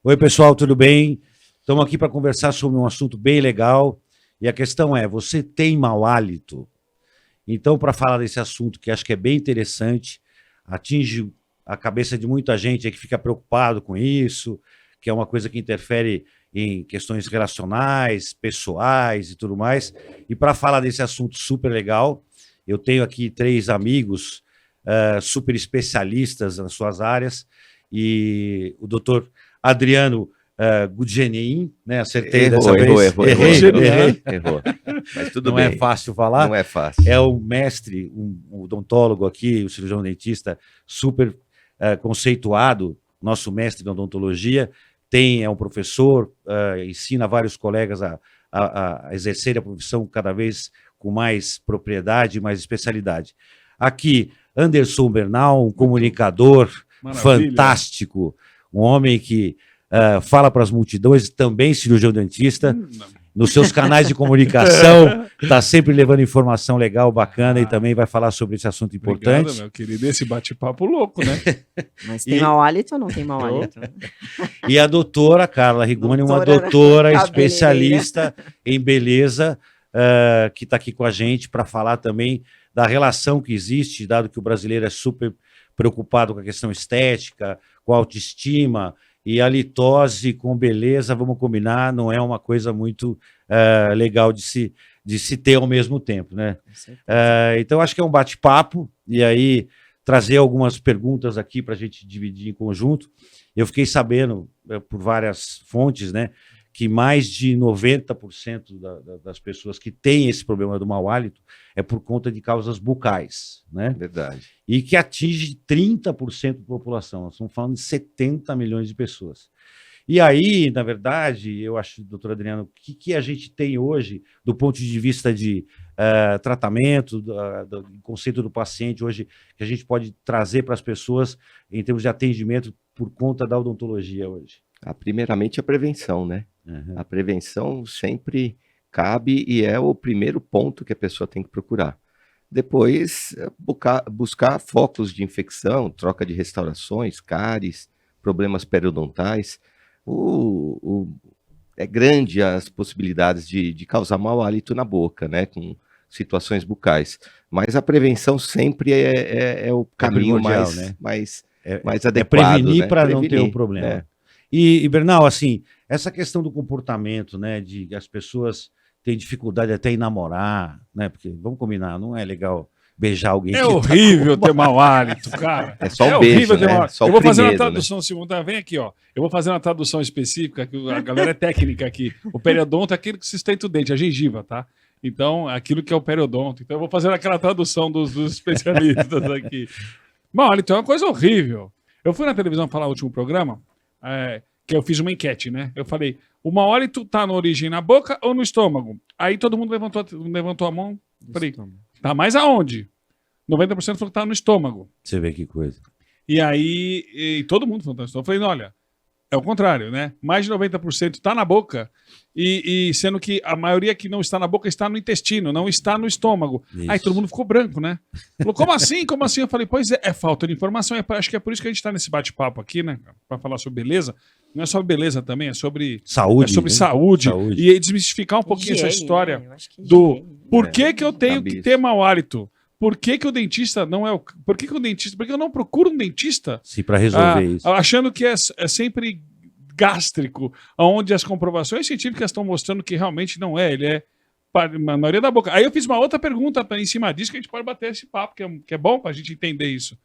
Oi, pessoal, tudo bem? Estamos aqui para conversar sobre um assunto bem legal. E a questão é: você tem mau hálito? Então, para falar desse assunto, que acho que é bem interessante, atinge a cabeça de muita gente aí que fica preocupado com isso, que é uma coisa que interfere em questões relacionais, pessoais e tudo mais. E para falar desse assunto super legal, eu tenho aqui três amigos super especialistas nas suas áreas, e o doutor Adriano Gudgenin, né? Acertei dessa vez. Errou. Mas tudo não bem. Não é fácil falar. Não é fácil. É o mestre, um odontólogo aqui, o cirurgião dentista super conceituado, nosso mestre de odontologia. É um professor, ensina vários colegas a exercer a profissão cada vez com mais propriedade, mais especialidade. Aqui, Anderson Bernal, um comunicador fantástico, um homem que fala para as multidões, também cirurgião dentista, nos seus canais de comunicação, está sempre levando informação legal, bacana, e também vai falar sobre esse assunto importante. Obrigado, meu querido, esse bate-papo louco, né? Mas tem mau hálito ou não tem mau hálito? E a doutora Carla Rigoni, uma doutora especialista em beleza, que está aqui com a gente para falar também da relação que existe, dado que o brasileiro é super preocupado com a questão estética, com a autoestima, e a litose com beleza, vamos combinar, não é uma coisa muito legal de se ter ao mesmo tempo, né? Então, acho que é um bate-papo, e aí trazer algumas perguntas aqui para a gente dividir em conjunto. Eu fiquei sabendo, por várias fontes, né, que mais de 90% das pessoas que têm esse problema do mau hálito é por conta de causas bucais, né? Verdade. E que atinge 30% da população. Nós estamos falando de 70 milhões de pessoas. E aí, na verdade, eu acho, doutor Adriano, o que a gente tem hoje, do ponto de vista de tratamento, do conceito do paciente hoje, que a gente pode trazer para as pessoas em termos de atendimento por conta da odontologia hoje? Primeiramente, a prevenção, né? Uhum. A prevenção sempre cabe e é o primeiro ponto que a pessoa tem que procurar. Depois, buscar focos de infecção, troca de restaurações, cáries, problemas periodontais. É grande as possibilidades de causar mau hálito na boca, né? Com situações bucais. Mas a prevenção sempre é o caminho mais adequado. É prevenir, né? para não ter um problema. É. E, Bernal, assim, essa questão do comportamento, né, de as pessoas têm dificuldade até em namorar, né, porque, vamos combinar, não é legal beijar alguém. É horrível ter mau hálito, cara. É só um beijo, né? Só eu vou fazer uma primeiro, tradução segunda, vem aqui, ó. Eu vou fazer uma tradução específica, que a galera é técnica aqui. O periodonto é aquilo que sustenta o dente, a gengiva, tá? Então, aquilo que é o periodonto. Então, eu vou fazer aquela tradução dos especialistas aqui. Mau hálito é uma coisa horrível. Eu fui na televisão falar no último programa, que eu fiz uma enquete, né? Eu falei, o mau hálito tá na origem na boca ou no estômago? Aí todo mundo levantou a mão. Falei, tá mais aonde? 90% falou que tá no estômago. Você vê que coisa. E aí, todo mundo falou que tá no estômago. Eu falei, olha, é o contrário, né? Mais de 90% tá na boca, e sendo que a maioria que não está na boca está no intestino, não está no estômago. Isso. Aí todo mundo ficou branco, né? Falou, como assim? Como assim? Eu falei, pois é falta de informação. Acho que é por isso que a gente está nesse bate-papo aqui, né? Para falar sobre beleza. Não é só beleza também, é sobre saúde. É sobre saúde. E desmistificar um pouquinho essa história do por que eu tenho que ter mau hálito. Por que o dentista não é o... Por que o dentista... Por que eu não procuro um dentista? Sim, para resolver isso. Achando que é sempre gástrico, onde as comprovações científicas estão mostrando que realmente não é. Ele é na maioria da boca. Aí eu fiz uma outra pergunta em cima disso, que a gente pode bater esse papo, que é bom para a gente entender isso.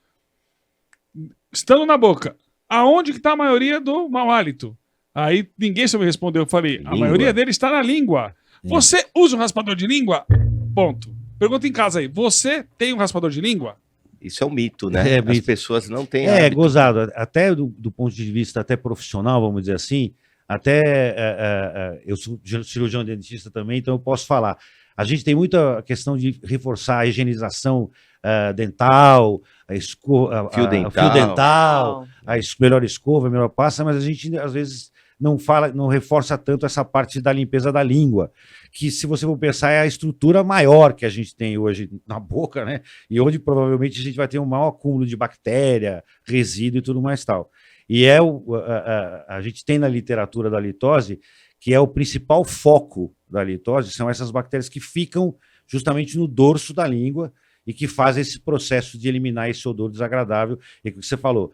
Estando na boca, aonde que está a maioria do mau hálito? Aí ninguém soube responder. Eu falei, a maioria dele está na língua. Você usa um raspador de língua? Ponto. Pergunta em casa aí, você tem um raspador de língua? Isso é um mito, né? As pessoas não têm hábito. É, gozado. Até do ponto de vista até profissional, vamos dizer assim, eu sou cirurgião dentista também, então eu posso falar. A gente tem muita questão de reforçar a higienização dental, fio dental, melhor escova, melhor pasta, mas a gente às vezes não reforça tanto essa parte da limpeza da língua, que, se você for pensar, é a estrutura maior que a gente tem hoje na boca, né? E onde provavelmente a gente vai ter um maior acúmulo de bactéria, resíduo e tudo mais tal. E a gente tem na literatura da litose que é o principal foco da litose, são essas bactérias que ficam justamente no dorso da língua e que fazem esse processo de eliminar esse odor desagradável. E que você falou,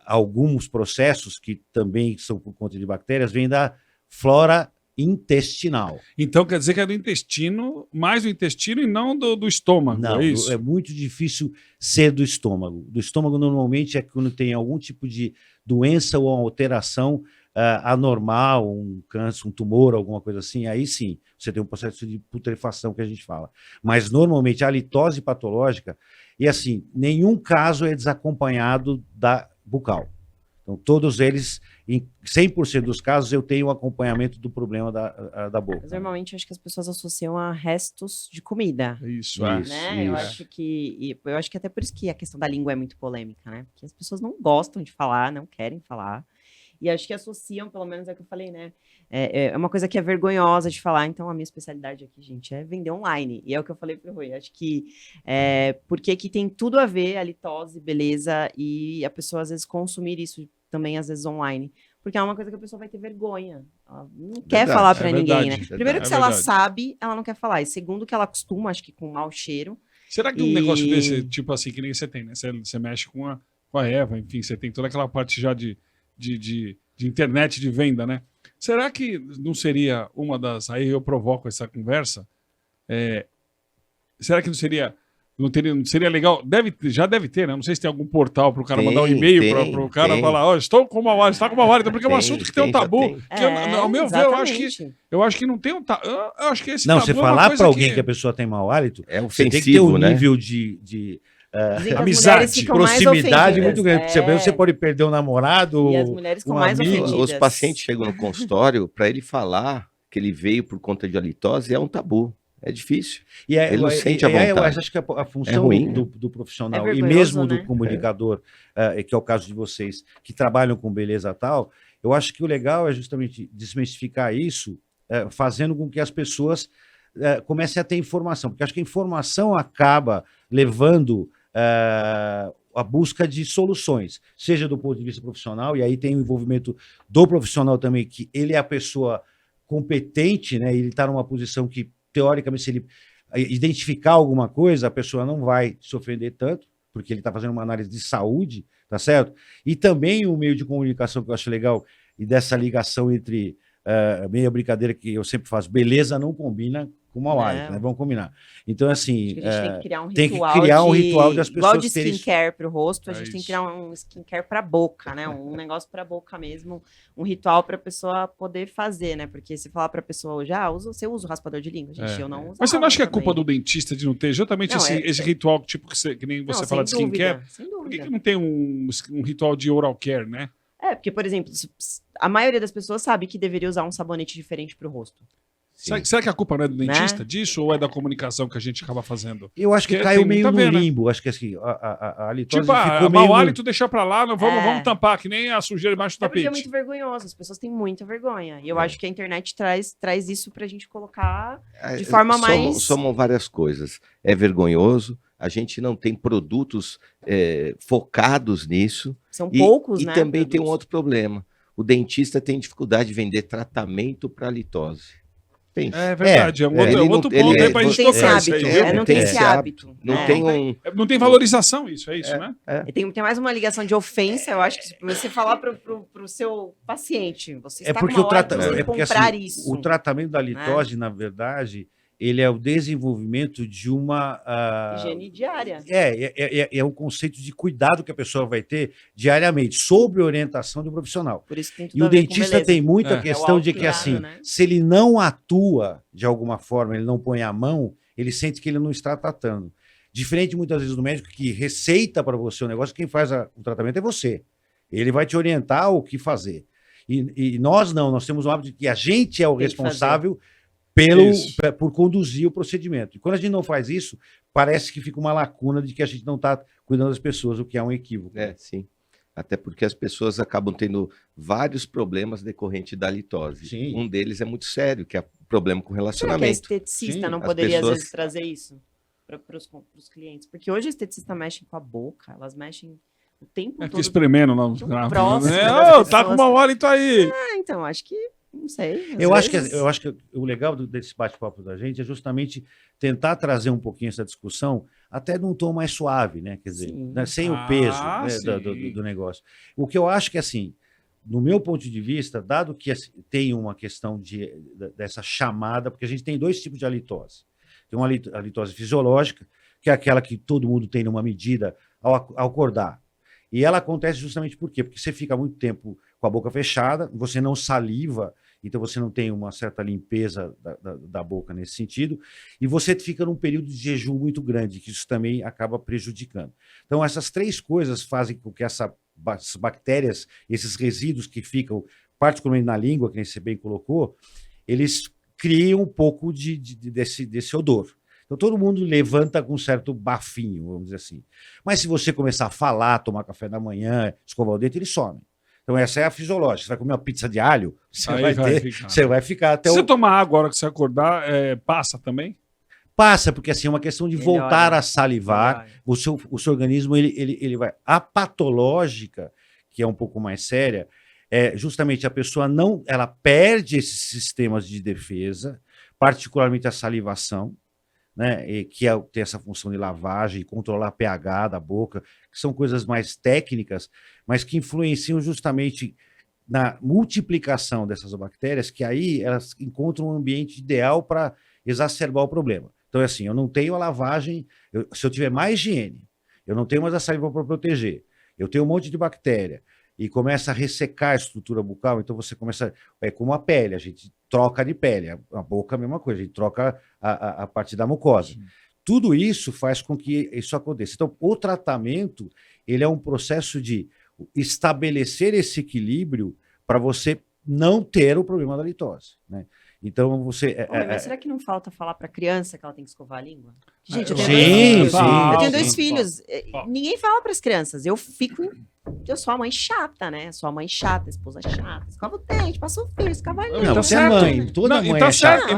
alguns processos que também são por conta de bactérias vêm da flora intestinal. Então quer dizer que é do intestino, mais do intestino e não do estômago, Não, é isso? é muito difícil ser do estômago. Do estômago normalmente é quando tem algum tipo de doença ou alteração anormal, um câncer, um tumor, alguma coisa assim, aí sim, você tem um processo de putrefação que a gente fala. Mas normalmente a litose patológica, e assim, nenhum caso é desacompanhado da bucal. Então, todos eles, em 100% dos casos, eu tenho o acompanhamento do problema da boca. Mas normalmente eu acho que as pessoas associam a restos de comida. Isso, Né? Eu acho que até por isso que a questão da língua é muito polêmica, né? Porque as pessoas não gostam de falar, não querem falar. E acho que associam, pelo menos é o que eu falei, né? É uma coisa que é vergonhosa de falar. Então, a minha especialidade aqui, gente, é vender online. E é o que eu falei pro Rui. Acho que porque que tem tudo a ver a litose, beleza, e a pessoa, às vezes, consumir isso também, às vezes, online. Porque é uma coisa que a pessoa vai ter vergonha. Ela não quer falar pra ninguém, né? Primeiro que se ela sabe, ela não quer falar. E segundo que ela acostuma, acho que com mau cheiro. Será que um negócio desse, tipo assim, que nem você tem, né? Você mexe com a Eva, enfim, você tem toda aquela parte já de internet de venda, né? Será que não seria uma das... Aí eu provoco essa conversa. Será que não seria legal? Já deve ter, né? Não sei se tem algum portal para o cara mandar um e-mail para o cara falar, estou com uma está com uma válida, porque é um assunto que tem um tabu. Ao meu ver, eu acho que não tem um tabu. Eu acho que esse não, tabu você falar para alguém que a pessoa tem mau hálito, é você ofensivo, tem que ter um né? nível de amizade, proximidade muito grande. Você pode perder um namorado. E as mulheres ficam mais ofendidas. Os pacientes chegam no consultório, para ele falar que ele veio por conta de halitose, é um tabu. É difícil. Ele não sente a vontade. Eu acho que a função do profissional e mesmo do comunicador, que é o caso de vocês, que trabalham com beleza tal, eu acho que o legal é justamente desmistificar isso, fazendo com que as pessoas comecem a ter informação. Porque acho que a informação acaba levando a busca de soluções, seja do ponto de vista profissional, e aí tem o envolvimento do profissional também, que ele é a pessoa competente, né? Ele está numa posição que, teoricamente, se ele identificar alguma coisa, a pessoa não vai se ofender tanto, porque ele está fazendo uma análise de saúde, tá certo? E também o meio de comunicação que eu acho legal, e dessa ligação entre, meio a brincadeira que eu sempre faço, beleza não combina com mau hálito, né? Vamos combinar. Então, assim, a gente tem que criar um ritual de as pessoas igual de skincare para o rosto, a gente tem que criar um skincare para a boca, né? Um negócio para a boca mesmo, um ritual para a pessoa poder fazer, né? Porque se falar para a pessoa hoje, você usa o raspador de língua, gente, eu não uso. Mas você não acha que é culpa do dentista de não ter justamente esse ritual tipo que nem você fala de skincare? Por que não tem um ritual de oral care, né? Porque, por exemplo, a maioria das pessoas sabe que deveria usar um sabonete diferente para o rosto. Será que a culpa não é do dentista disso ou é da comunicação que a gente acaba fazendo? Eu acho que caiu meio no limbo. Acho que assim, a litose ficou meio... mau hálito deixar pra lá, vamos tampar, que nem a sujeira embaixo do tapete. É muito vergonhoso, as pessoas têm muita vergonha. E eu acho que a internet traz isso pra gente colocar de forma mais... Somam várias coisas. É vergonhoso, a gente não tem produtos focados nisso. São poucos, né? E também tem um outro problema. O dentista tem dificuldade de vender tratamento para litose. É verdade, é um outro ponto aí pra gente tocar isso aí. Não tem esse hábito. Não tem valorização isso, é isso, né? Tem mais uma ligação de ofensa, eu acho que se você falar pro seu paciente, você está com uma hora de comprar isso. O tratamento da litose, na verdade, ele é o desenvolvimento de uma... higiene diária. É um conceito de cuidado que a pessoa vai ter diariamente, sob orientação do profissional. Por isso tem tudo e o dentista tem muita questão de que, assim, se ele não atua de alguma forma, ele não põe a mão, ele sente que ele não está tratando. Diferente, muitas vezes, do médico que receita para você o negócio, quem faz o tratamento é você. Ele vai te orientar o que fazer. E nós não, nós temos o hábito de que a gente é o responsável por conduzir o procedimento. E quando a gente não faz isso, parece que fica uma lacuna de que a gente não está cuidando das pessoas, o que é um equívoco. Sim. Até porque as pessoas acabam tendo vários problemas decorrentes da litose. Sim. Um deles é muito sério, que é problema com relacionamento. Será que a esteticista não poderia, às vezes, trazer isso para os clientes? Porque hoje a esteticista mexe com a boca, elas mexem o tempo Aqui todo. espremendo lá. próximo Né? das Ô, tá com mau hálito aí. Então, acho que, não sei. às Eu acho que o legal desse bate-papo da gente é justamente tentar trazer um pouquinho essa discussão até num tom mais suave, né? Quer dizer, Sim. né? Sem o peso, né, Sim. do negócio. O que eu acho que, assim, no meu ponto de vista, dado que assim, tem uma questão dessa chamada, porque a gente tem dois tipos de halitose. Tem uma halitose fisiológica, que é aquela que todo mundo tem numa medida ao acordar. E ela acontece justamente por quê? Porque você fica muito tempo com a boca fechada, você não saliva, então você não tem uma certa limpeza da boca nesse sentido, e você fica num período de jejum muito grande, que isso também acaba prejudicando. Então, essas três coisas fazem com que essas bactérias, esses resíduos que ficam, particularmente na língua, que você bem colocou, eles criam um pouco desse odor. Então, todo mundo levanta com um certo bafinho, vamos dizer assim. Mas se você começar a falar, tomar café da manhã, escovar o dente, ele some. Então, essa é a fisiológica. Você vai comer uma pizza de alho, você vai ficar até Se você tomar água agora que você acordar, passa também? Passa, porque assim, é uma questão de Melhora. voltar a salivar. Melhora. O seu organismo, ele vai... A patológica, que é um pouco mais séria, é justamente a pessoa ela perde esses sistemas de defesa, particularmente a salivação, né, que tem essa função de lavagem, controlar pH da boca, que são coisas mais técnicas, mas que influenciam justamente na multiplicação dessas bactérias, que aí elas encontram um ambiente ideal para exacerbar o problema. Então, é assim, eu não tenho a lavagem, se eu tiver mais higiene, eu não tenho mais a saliva para proteger, eu tenho um monte de bactéria, e começa a ressecar a estrutura bucal, então você começa... É como a pele, a gente troca de pele, a boca é a mesma coisa, a gente troca a parte da mucosa. Sim. Tudo isso faz com que isso aconteça. Então, o tratamento, ele é um processo de estabelecer esse equilíbrio para você não ter o problema da litose, né? Então, você... mas será que não falta falar para a criança que ela tem que escovar a língua? Gente, eu tenho dois filhos. Ninguém fala para as crianças. Eu sou a mãe chata, né? Sou a mãe chata, a esposa chata. Escova o dente, passa o fio, escova a língua. Não, você é mãe. Toda mãe é chata.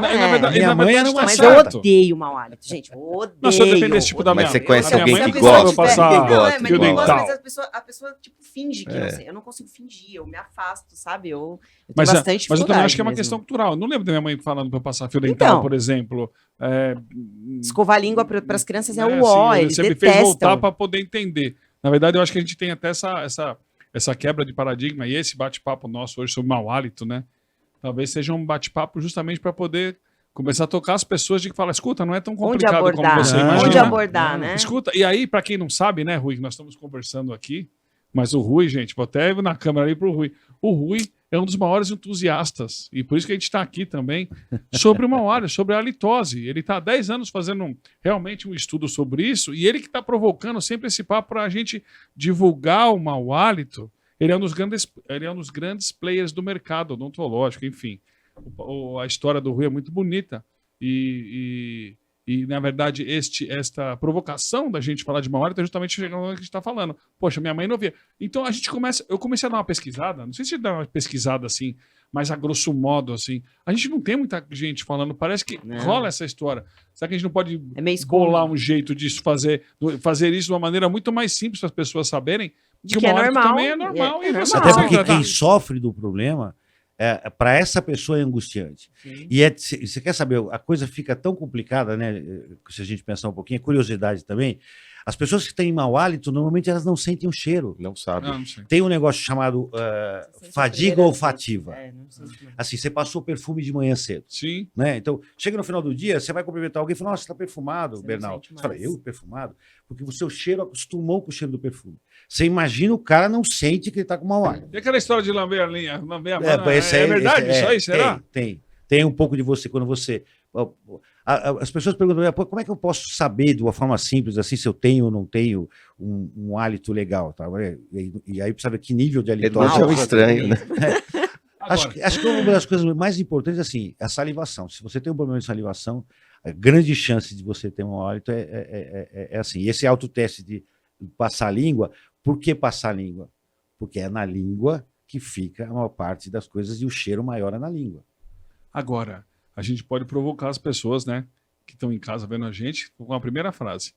Minha mãe era uma Mas eu odeio o mau hálito, gente. Eu odeio. Não, se eu depender desse tipo da minha Mas você conhece minha alguém mãe que não sabe gosta? passar Fio dental. Mas a pessoa tipo, finge que não sei. Eu não consigo fingir, eu me afasto, sabe? Eu tenho bastante mas eu também acho que é uma mesmo. questão cultural. Eu não lembro da minha mãe falando para eu passar fio dental, por exemplo. Escovar a língua para as crianças é o ó, eles você detestam. me fez voltar para poder entender. Na verdade, eu acho que a gente tem até essa quebra de paradigma, e esse bate-papo nosso hoje sobre mau hálito, né? Talvez seja um bate-papo justamente para poder começar a tocar as pessoas de que falam, escuta, não é tão complicado como você imagina. Onde abordar, né? Escuta, e aí, para quem não sabe, né, Rui, que nós estamos conversando aqui, mas o Rui, gente, vou até na câmera ali pro Rui. O Rui é um dos maiores entusiastas, e por isso que a gente está aqui também, sobre o mau hálito, sobre a halitose. Ele está há 10 anos fazendo realmente um estudo sobre isso, e ele que está provocando sempre esse papo para a gente divulgar o mau hálito. Ele é um dos grandes players do mercado odontológico, enfim. A história do Rui é muito bonita, e na verdade, esta provocação da gente falar de mau hálito é justamente chegando no que a gente está falando. Poxa, minha mãe não via. Então eu comecei a dar uma pesquisada, não sei se dá uma pesquisada assim, mas a grosso modo, assim. A gente não tem muita gente falando, parece que rola essa história. Será que a gente não pode bolar um jeito disso, fazer isso de uma maneira muito mais simples para as pessoas saberem que o mau hálito também é normal. Até porque quem sofre do problema... para essa pessoa é angustiante. Sim. E você quer saber, a coisa fica tão complicada, né? Se a gente pensar um pouquinho, curiosidade também. As pessoas que têm mau hálito, normalmente elas não sentem o cheiro. Não sabem. Tem um negócio chamado fadiga olfativa. Assim, você passou perfume de manhã cedo. Sim. Né? Então, chega no final do dia, você vai cumprimentar alguém e fala, nossa, você está perfumado, Bernal. Você fala, eu perfumado? Porque o seu cheiro acostumou com o cheiro do perfume. Você imagina o cara não sente que ele está com mau hálito. E aquela história de lamber a linha, lamber a mão, é verdade isso aí, será? Tem um pouco de você, quando você... As pessoas perguntam, como é que eu posso saber de uma forma simples, assim, se eu tenho ou não tenho um hálito legal? Tá? E aí precisa ver que nível de hálito. É um estranho, né? Acho que uma das coisas mais importantes, assim, é a salivação. Se você tem um problema de salivação, a grande chance de você ter um hálito é assim. E esse autoteste de passar a língua, por que passar a língua? Porque é na língua que fica a maior parte das coisas e o cheiro maior é na língua. Agora, a gente pode provocar as pessoas, né, que estão em casa vendo a gente com a primeira frase.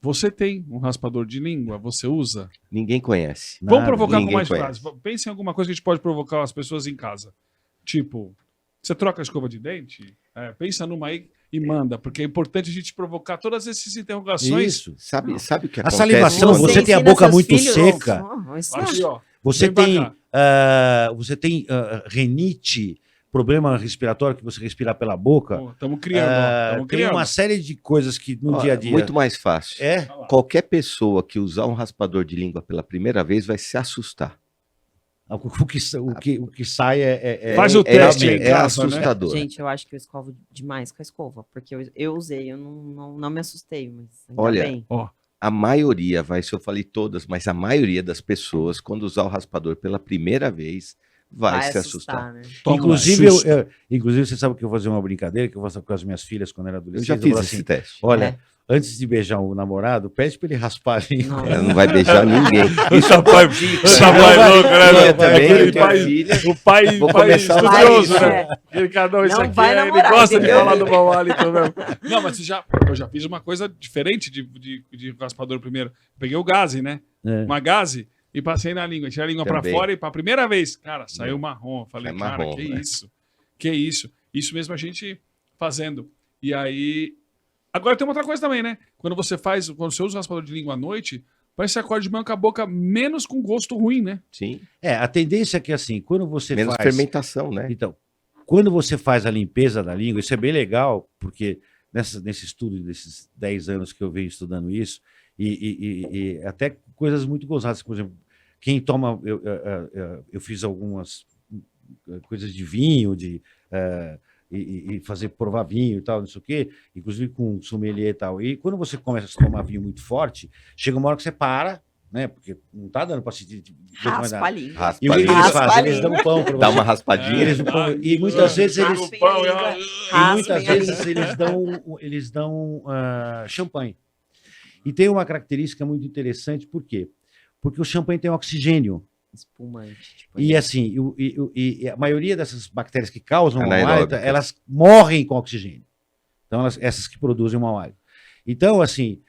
Você tem um raspador de língua? Você usa? Ninguém conhece. Vamos Nada, provocar com ninguém mais conhece. frases. Pense em alguma coisa que a gente pode provocar as pessoas em casa. Tipo, você troca a escova de dente? Pensa numa aí e manda, porque é importante a gente provocar todas essas interrogações. Isso. Sabe o que A acontece? salivação, quando- você tem a ensina boca seus muito filhos- seca. Aqui, ó. Você Vem pra tem, cá. você tem renite, problema respiratório que você respira pela boca. Estamos criando, ó. Tamo Tem criando. uma série de coisas que no Ó, dia a dia. Muito mais fácil. É, Olha lá. Qualquer pessoa que usar um raspador de língua pela primeira vez vai se assustar. o que sai Faz o teste aí em é casa, né? assustador. Gente, eu acho que eu escovo demais com a escova, porque eu usei, eu não me assustei, mas ainda Olha, bem. Ó, A maioria, se eu falei todas, mas a maioria das pessoas, quando usar o raspador pela primeira vez, vai se assustar. né? toma Inclusive, um susto. inclusive, você sabe que eu vou fazer uma brincadeira que eu faço com as minhas filhas quando era Eu adolescente. já falo fiz assim, esse teste. olha, antes de beijar o namorado, pede pra ele raspar a língua. Não. Ela não vai beijar ninguém. Essa pai, essa Não, pai vai- louco, né? não, velho? vai- também, Aquele eu tenho pai, filha. o pai, Vou pai começar a usar estudioso, isso. né? Ele, cara, isso Não aqui vai ele namorar, gosta de entendeu? falar do mau hálito mesmo. Não, mas eu já fiz uma coisa diferente de raspador primeiro. Peguei o gaze, né? É. Uma gaze e passei na língua. Tirei a língua pra Também. fora e pra primeira vez, cara, saiu marrom. Eu falei, É cara, marrom, que né? isso? Que isso? Isso mesmo a gente fazendo. E aí... Agora tem uma outra coisa também, né? Quando você usa o raspador de língua à noite, parece que você acorda de manhã com a boca menos com gosto ruim, né? Sim. A tendência é que assim, quando você Menos faz... fermentação, né? Então, quando você faz a limpeza da língua, isso é bem legal, porque nesse estudo desses 10 anos que eu venho estudando isso, e até coisas muito gozadas, por exemplo, quem toma, eu fiz algumas coisas de vinho, e fazer provar vinho e tal, não sei o quê, inclusive com sommelier e tal. E quando você começa a tomar vinho muito forte, chega uma hora que você para, né? Porque não tá dando para sentir. Raspa a língua. Raspa E o que, a que eles língua. Raspa a fazem? Eles língua. dão pão para Dá você. uma raspadinha. Eles não põem- e muitas vezes eles- Pega o pão e Raspem a língua. E muitas Raspem a vezes eles dão champanhe. E tem uma característica muito interessante, por quê? Porque o champanhe tem oxigênio. Espumante. Tipo, E assim, e a maioria dessas bactérias que causam mau hálito, Anaeróbicas. elas morrem com oxigênio. Então, essas que produzem mau hálito. Então, assim,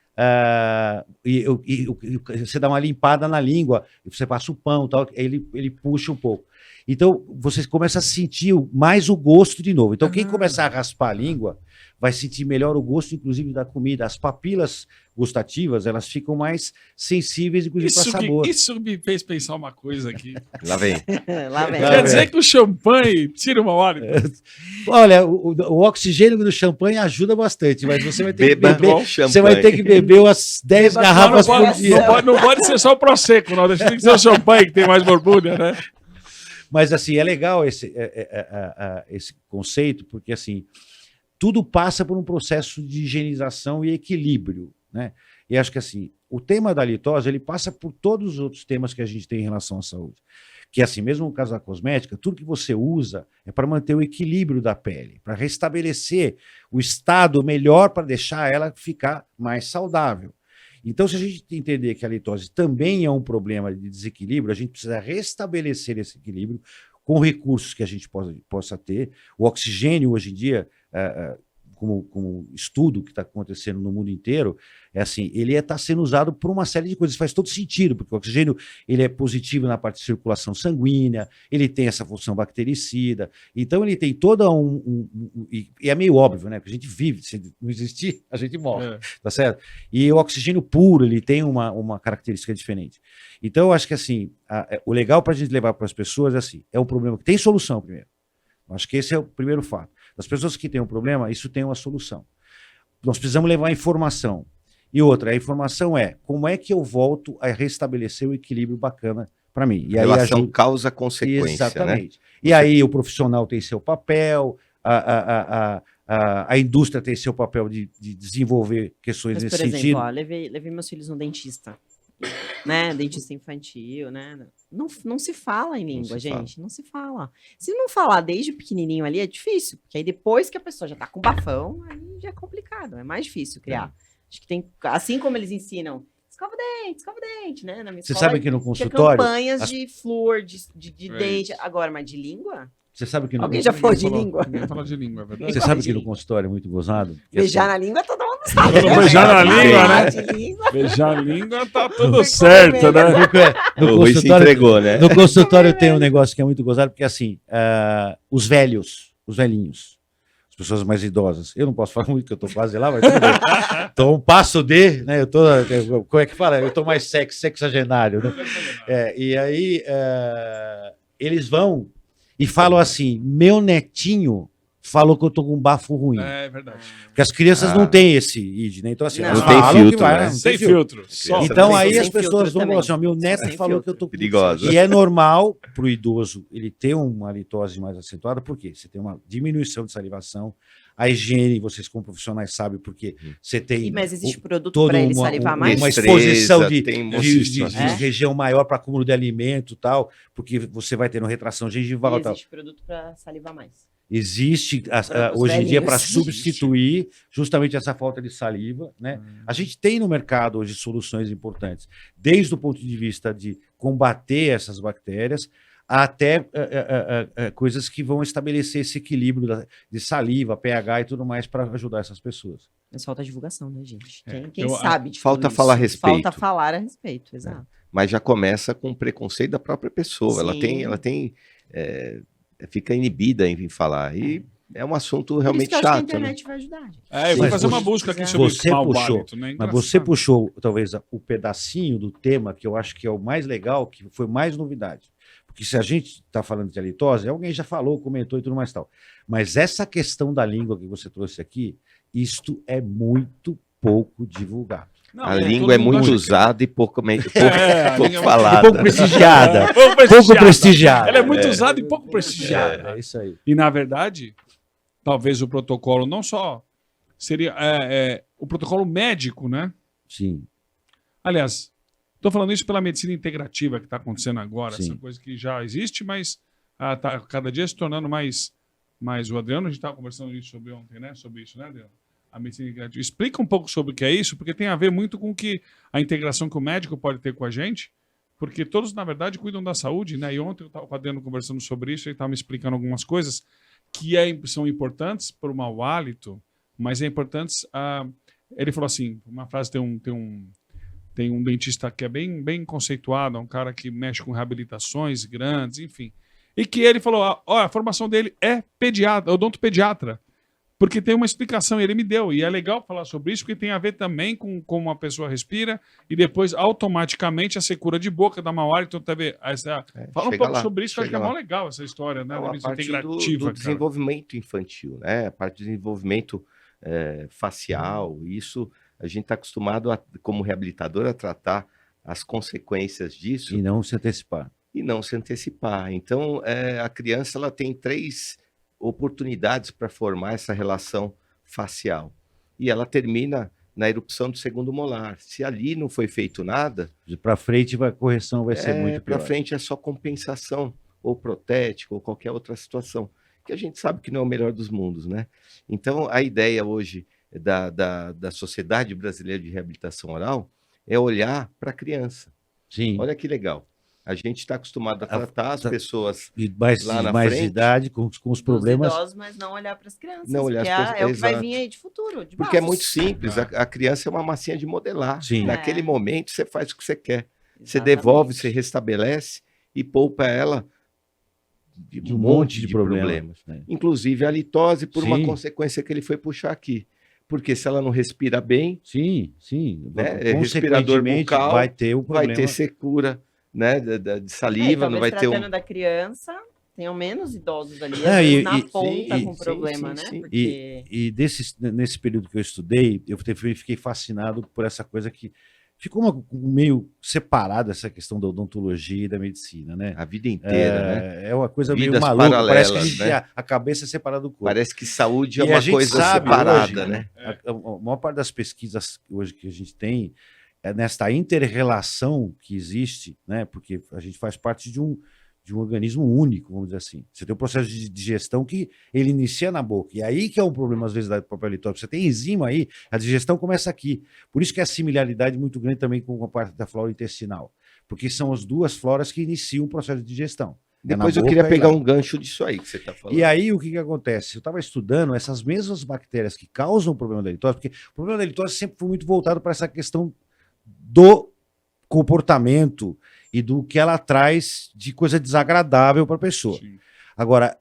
você dá uma limpada na língua, você passa o pão, tal, ele puxa um pouco. Então, você começa a sentir mais o gosto de novo. Então, quem começar a raspar a língua vai sentir melhor o gosto, inclusive, da comida. As papilas gustativas, elas ficam mais sensíveis, inclusive, para sabor. Isso me fez pensar uma coisa aqui. Lá vem. Lá vem. Lá Quer vem. dizer que o champanhe tira o mau hálito? Olha, o oxigênio do champanhe ajuda bastante, mas você vai ter que Beba beber. champanhe. Você vai ter que beber umas 10 garrafas não, por pode, dia. não pode ser só o Prosecco, não. Tem que ser o champanhe que tem mais borbulha, né? Mas assim, é legal esse conceito, porque assim, tudo passa por um processo de higienização e equilíbrio, né? E acho que assim, o tema da litose, ele passa por todos os outros temas que a gente tem em relação à saúde. Que assim, mesmo no caso da cosmética, tudo que você usa é para manter o equilíbrio da pele, para restabelecer o estado melhor para deixar ela ficar mais saudável. Então, se a gente entender que a litose também é um problema de desequilíbrio, a gente precisa restabelecer esse equilíbrio com recursos que a gente possa ter. O oxigênio, hoje em dia, como estudo que está acontecendo no mundo inteiro, é assim, ele está sendo usado por uma série de coisas, faz todo sentido, porque o oxigênio ele é positivo na parte de circulação sanguínea, ele tem essa função bactericida, então ele tem toda e é meio óbvio, né, porque a gente vive, se não existir, a gente morre, tá certo? E o oxigênio puro, ele tem uma característica diferente. Então, eu acho que assim, o legal para a gente levar para as pessoas é assim, é um problema que tem solução primeiro. Eu acho que esse é o primeiro fato. Das pessoas que têm um problema, isso tem uma solução. Nós precisamos levar informação. E outra, a informação é como é que eu volto a restabelecer o equilíbrio bacana para mim. E Relação aí causa-consequência, né? exatamente. E aí o profissional tem seu papel, a indústria tem seu papel de desenvolver questões Mas, nesse por exemplo, sentido. ó, levei meus filhos no dentista. Né? Dentista infantil, né? Não se fala em língua, se fala. gente. Não se fala. Se não falar desde pequenininho ali, é difícil. Porque aí depois que a pessoa já tá com bafão, aí já é complicado. É mais difícil criar. Acho que tem... Assim como eles ensinam, escova o dente, né? Na minha Você escola sabe que no tinha consultório... campanhas de flúor, de É dente. isso. Agora, mas de língua? Você sabe que no, Alguém já falou de Ninguém língua? Ninguém falou de língua, é verdade. você sabe que no consultório é muito gozado? Porque, Beijar assim, na língua, todo mundo sabe. Todo beijar na língua, né? De língua. Beijar a língua tá tudo certo, né? no O Rui se consultório, entregou, né? no consultório tem um negócio que é muito gozado, porque assim, os velhinhos, as pessoas mais idosas, eu não posso falar muito, que eu tô quase lá, mas tudo bem. Então, um passo de, né, como é que fala? Eu tô mais sexagenário, né? E aí, eles vão e falam assim, meu netinho falou que eu tô com um bafo ruim. É verdade. Porque as crianças não têm esse ID, né? Então, assim, Não. elas Não tem falam que filtro, vai, né? não tem Sem filtro. Só. Então Sem aí filtro as pessoas vão também. falar assim, ó, meu neto Sem falou que eu filtro. tô com Perigosa. E é normal para o idoso ele ter uma litose mais acentuada, por quê? Você tem uma diminuição de salivação, a higiene, vocês como profissionais sabem, porque você tem Mas existe produto toda para ele salivar mais? uma Estresa, exposição tem um monte de situações. região maior para acúmulo de alimento e tal, porque você vai tendo retração gengival E e tal. existe produto para salivar mais. Existe Para os hoje em dia velhinhos. para substituir justamente essa falta de saliva, né? A gente tem no mercado hoje soluções importantes, desde o ponto de vista de combater essas bactérias, até coisas que vão estabelecer esse equilíbrio de saliva, pH e tudo mais para ajudar essas pessoas. Mas falta divulgação, né, gente? É, Quem eu- sabe de falta tudo falar a isso? respeito. Falta falar a respeito, exato. Mas já começa com o preconceito da própria pessoa. Sim. Ela tem fica inibida em vir falar. E é um assunto Por isso realmente que eu acho que a chato, né? internet vai ajudar. Gente. É, eu vou Mas fazer uma você- busca aqui você sobre mau puxou, hálito, né? Mas você puxou, talvez, o pedacinho do tema que eu acho que é o mais legal, que foi mais novidade. Porque se a gente está falando de halitose, alguém já falou, comentou e tudo mais tal. Mas essa questão da língua que você trouxe aqui, isto é muito pouco divulgado. Não, A todo língua é mundo muito acha que- usada e pouco a pouco língua é falada. E pouco prestigiada. Pouco pouco prestigiada. Ela é muito usada e pouco prestigiada. É isso aí. E, na verdade, talvez o protocolo não só seria o protocolo médico, né? Sim. Aliás, estou falando isso pela medicina integrativa que está acontecendo agora, Sim. essa coisa que já existe, mas está cada dia se tornando mais. O Adriano, a gente estava conversando isso sobre ontem, né? Sobre isso, né, Adriano? A medicina integrativa. Explica um pouco sobre o que é isso, porque tem a ver muito com a integração que o médico pode ter com a gente, porque todos, na verdade, cuidam da saúde, né? E ontem eu estava com o Adriano conversando sobre isso, ele estava me explicando algumas coisas que são importantes para o mau hálito, mas é importante. Ele falou assim: uma frase tem um dentista que é bem conceituado, é um cara que mexe com reabilitações grandes, enfim. E que ele falou: a formação dele é odontopediatra. Porque tem uma explicação, e ele me deu. E é legal falar sobre isso, porque tem a ver também com como a pessoa respira e depois, automaticamente, a secura de boca da mau hálito. Fala um chega pouco lá, sobre isso, que eu acho que é chega mó lá. legal essa história, né? Não, Da a medicina parte integrativa, do cara. desenvolvimento infantil, né? A parte do desenvolvimento facial, isso a gente está acostumado, como reabilitador, a tratar as consequências disso E não se antecipar. e não se antecipar. Então, a criança ela tem 3 oportunidades para formar essa relação facial. E ela termina na erupção do segundo molar. Se ali não foi feito nada, Para frente, a correção vai ser muito para pior. frente é só compensação, ou protético, ou qualquer outra situação, que a gente sabe que não é o melhor dos mundos, né? Então, a ideia hoje da Sociedade Brasileira de Reabilitação Oral é olhar para a criança. Sim. Olha que legal. A gente está acostumado a tratar as pessoas E mais, lá na mais frente, idade, com os problemas. Dos idosos, mas não olhar para as crianças. Não olhar porque as crianças, é o que vai exato. vir aí de futuro. De porque é vasos. muito simples. A criança é uma massinha de modelar. Sim. Naquele É. momento, você faz o que você quer. Você Exatamente. devolve, você restabelece e poupa ela De um monte de problemas. né? Inclusive a litose, por uma Sim. consequência que ele foi puxar aqui. Porque se ela não respira bem, Sim, sim. Né? Respirador Consequentemente, bucal, vai ter o vai problema. ter secura, né, de saliva, não vai ter tratando da criança, tenham menos idosos ali, É, às vezes, e- na e- ponta sim, com sim, problema, sim, né? sim. Porque E nesse período que eu estudei, eu fiquei fascinado por essa coisa que ficou meio separada essa questão da odontologia e da medicina, né? a vida inteira, né? É uma coisa meio Vidas maluca, parece que paralelas, né? a cabeça é separada do corpo. Parece que saúde é E a uma gente coisa sabe separada, hoje, né? A maior parte das pesquisas hoje que a gente tem é nesta inter-relação que existe, né? Porque a gente faz parte de um organismo único, vamos dizer assim. Você tem um processo de digestão que ele inicia na boca. E aí que é um problema, às vezes, da própria litose. Você tem enzima aí, a digestão começa aqui. Por isso que é a similaridade muito grande também com a parte da flora intestinal. Porque são as duas floras que iniciam o processo de digestão. Depois na eu queria boca e pegar lá. um gancho disso aí que você está falando. E aí, o que acontece? Eu estava estudando essas mesmas bactérias que causam o problema da litose, porque o problema da litose sempre foi muito voltado para essa questão do comportamento e do que ela traz de coisa desagradável para a pessoa. Sim. Agora,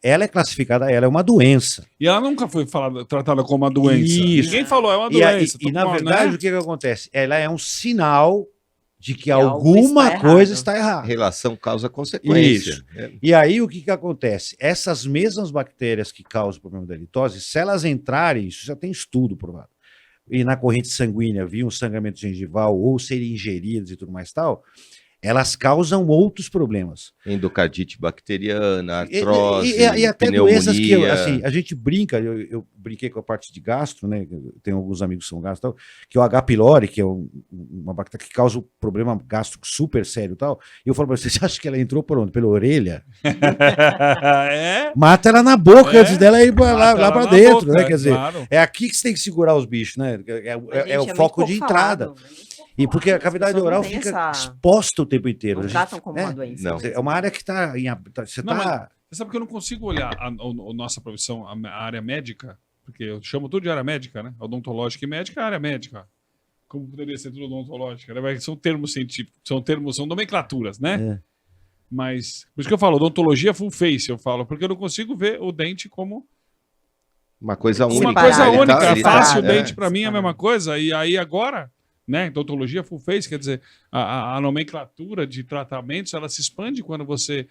ela é classificada, ela é uma doença. E ela nunca foi tratada como uma doença. Isso. Ninguém falou, é uma E, doença. e, na verdade, né? o que acontece? Ela é um sinal de que algo alguma está coisa errado. está errada. Relação causa-consequência. Isso. E aí, o que acontece? Essas mesmas bactérias que causam o problema da litose, se elas entrarem, isso já tem estudo provado, e na corrente sanguínea via um sangramento gengival ou serem ingeridas e tudo mais tal, elas causam outros problemas. Endocardite bacteriana, E artrose, até pneumonia. doenças que, assim, a gente brinca, eu brinquei com a parte de gastro, né? Eu tenho alguns amigos que são gastro, tal, que é o H. pylori, que é uma bactéria que causa um problema gástrico super sério e tal. E eu falo pra você acha que ela entrou por onde? Pela orelha? É? Mata ela na boca É. antes dela ir lá Mata ela pra na dentro, boca, né? Quer dizer, claro. é aqui que você tem que segurar os bichos, né? Mas, É o gente, foco muito de pouco entrada. falado, é muito pouco E porque a falado. cavidade As pessoas oral não têm fica essa- exposta o tempo inteiro. Não A gente- tratam como uma doença. Não. É uma área que está em. Você Não, tá. Você sabe que eu não consigo olhar a nossa profissão, a área médica, porque eu chamo tudo de área médica, né? Odontológica e médica é área médica. Como poderia ser tudo odontológica? Né? Mas são termos científicos, são nomenclaturas, né? É. Mas, por isso que eu falo, odontologia full face, eu falo, porque eu não consigo ver o dente como Uma coisa uma única. coisa Ele única. tá- ele tá- Face, o é. dente pra mim é a mesma coisa, e aí agora, né? Odontologia full face, quer dizer, a nomenclatura de tratamentos, ela se expande quando você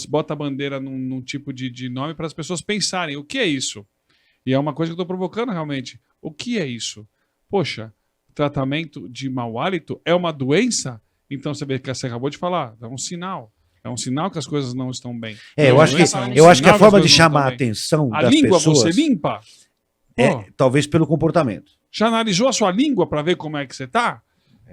bota a bandeira num tipo de nome para as pessoas pensarem, o que é isso? E é uma coisa que eu estou provocando realmente. O que é isso? Poxa, tratamento de mau hálito é uma doença? Então você vê que você acabou de falar, é um sinal. É um sinal que as coisas não estão bem. Eu acho que, Doença é um eu acho que a sinal forma as de coisas não chamar a estão bem. atenção A das língua pessoas você limpa? Pô, é talvez pelo comportamento. já analisou a sua língua para ver como é que você tá?